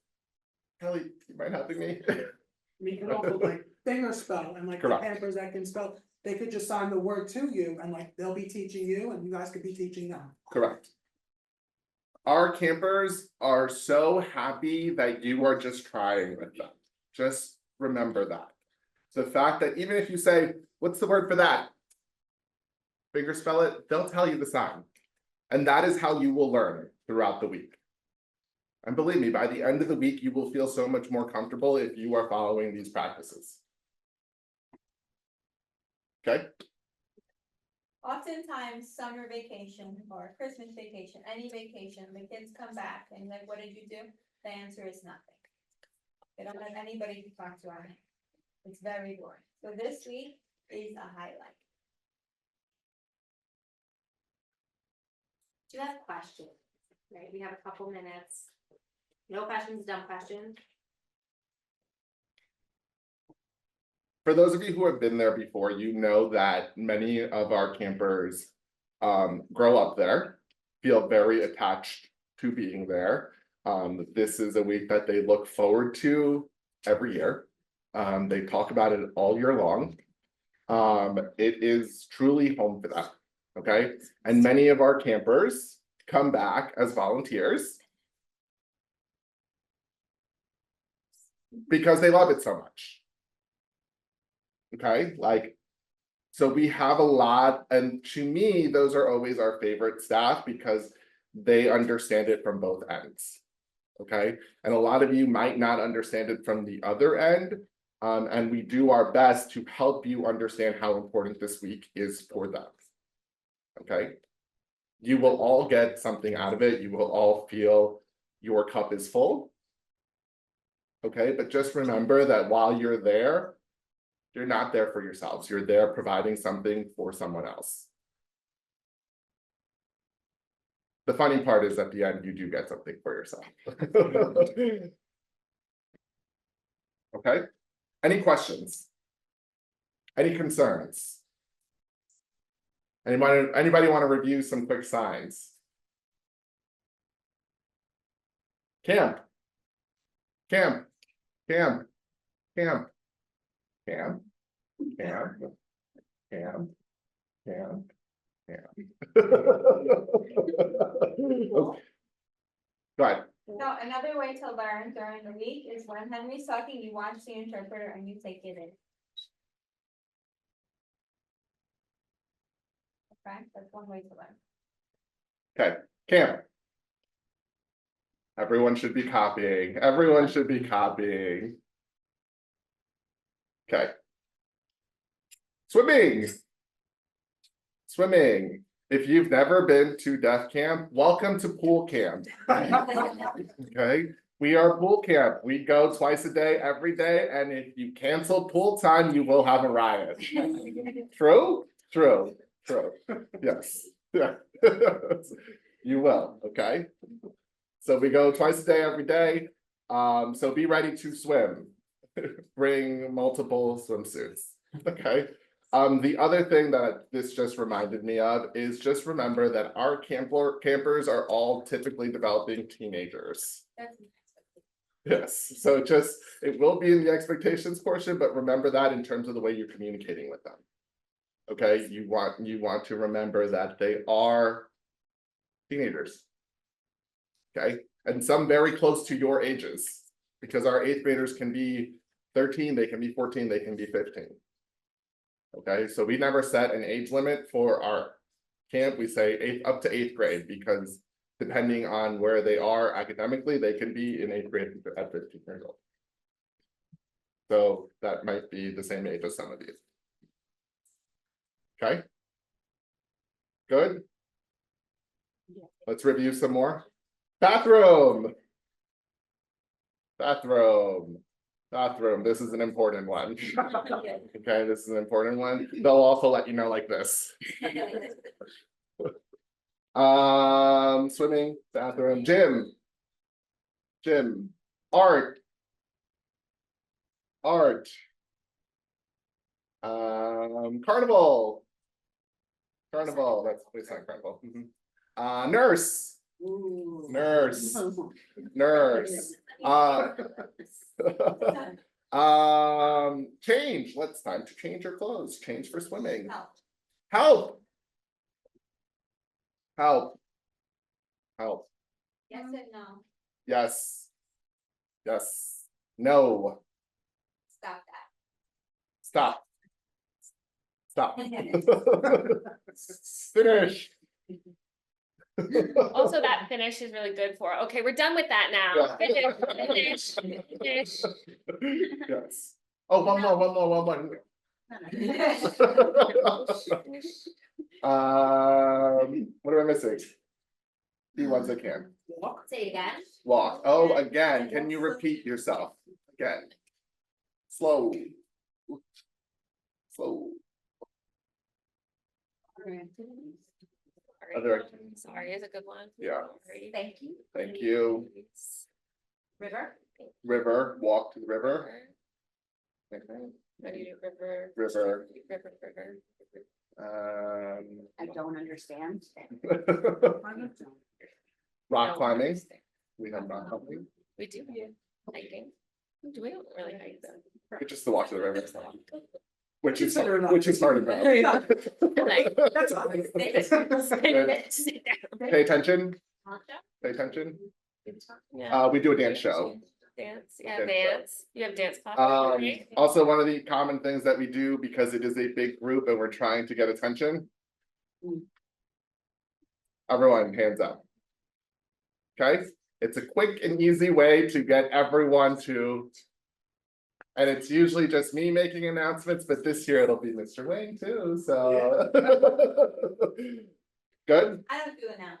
Kelly, you mind helping me? We can also like finger spell and like the Correct. campers that can spell, they could just sign the word to you and like they'll be teaching you and you guys could be teaching them. Correct. Our campers are so happy that you are just trying with them. Just remember that. The fact that even if you say, what's the word for that? Finger spell it, they'll tell you the sign. And that is how you will learn throughout the week. And believe me, by the end of the week, you will feel so much more comfortable if you are following these practices. Okay? Oftentimes, summer vacation or Christmas vacation, any vacation, the kids come back and like, what did you do? The answer is nothing. They don't have anybody to talk to on it. It's very boring. So this week is a highlight. Do you have questions? Right, we have a couple minutes. No questions, dumb questions. For those of you who have been there before, you know that many of our campers grow up there, feel very attached to being there. This is a week that they look forward to every year. They talk about it all year long. It is truly home for them, okay? And many of our campers come back as volunteers because they love it so much. Okay, like, so we have a lot, and to me, those are always our favorite staff because they understand it from both ends. Okay, and a lot of you might not understand it from the other end, and we do our best to help you understand how important this week is for them. Okay, you will all get something out of it. You will all feel your cup is full. Okay, but just remember that while you're there, you're not there for yourselves. You're there providing something for someone else. The funny part is at the end, you do get something for yourself. Okay, any questions? Any concerns? Anybody want to review some quick signs? Camp. Camp. Camp. Camp. Camp. Camp. Camp. Camp. Go ahead. No, another way to learn during the week is when Henry's talking, you watch the interpreter and you take it in. Okay, that's one way to learn. Okay, camp. Everyone should be copying. Everyone should be copying. Okay. Swimming. Swimming. If you've never been to deaf camp, welcome to pool camp. Okay, we are pool camp. We go twice a day, every day, and if you cancel pool time, you will have a riot. True? True. True. Yes. Yeah. You will, okay? So we go twice a day, every day. So be ready to swim. Bring multiple swimsuits, okay? The other thing that this just reminded me of is just remember that our campers are all typically developing teenagers. Yes, so just, it will be in the expectations portion, but remember that in terms of the way you're communicating with them. Okay, you want to remember that they are teenagers. Okay, and some very close to your ages, because our 8th graders can be 13, they can be 14, they can be 15. Okay, so we never set an age limit for our camp. We say up to 8th grade, because depending on where they are academically, they can be in 8th grade at 15 years old. So that might be the same age as some of these. Okay. Good. Let's review some more. Bathroom. Bathroom. Bathroom, this is an important one. Okay, this is an important one. They'll also let you know like this. Swimming, bathroom, gym. Gym, art. Art. Carnival. Carnival, that's, it's not carnival. Nurse. Nurse. Nurse. Change, let's time to change your clothes, change for swimming. Help. Help. Help. Yes and no, Yes. Yes. No. stop Stop. Stop. Finish. Also, that finish is really good for, okay, we're done with that now. Finish, finish. Yes. Oh, one more. What am I missing? The ones I can. Say it again. Walk. Oh, again, can you repeat yourself? Again. Slow. Slow. Other- Sorry, is a good one. Yeah. Sorry. Thank you. Thank you. River. River, walk to the river. How do you do river? River. River. I don't understand. Rock climbing. We have rock climbing. We do. Hiking. Do we don't really hike them. It's just the walk to the river. Which is Consider it not. hard enough. That's fine. Pay attention, pay attention. We do a dance show. Dance, yeah, Dance show. dance. You have dance classes, right? Also, one of the common things that we do, because it is a big group and we're trying to get attention. Everyone, hands up. Okay, it's a quick and easy way to get everyone to. And it's usually just me making announcements, but this year it'll be Mr. Wayne too, so. Good? I don't do it now.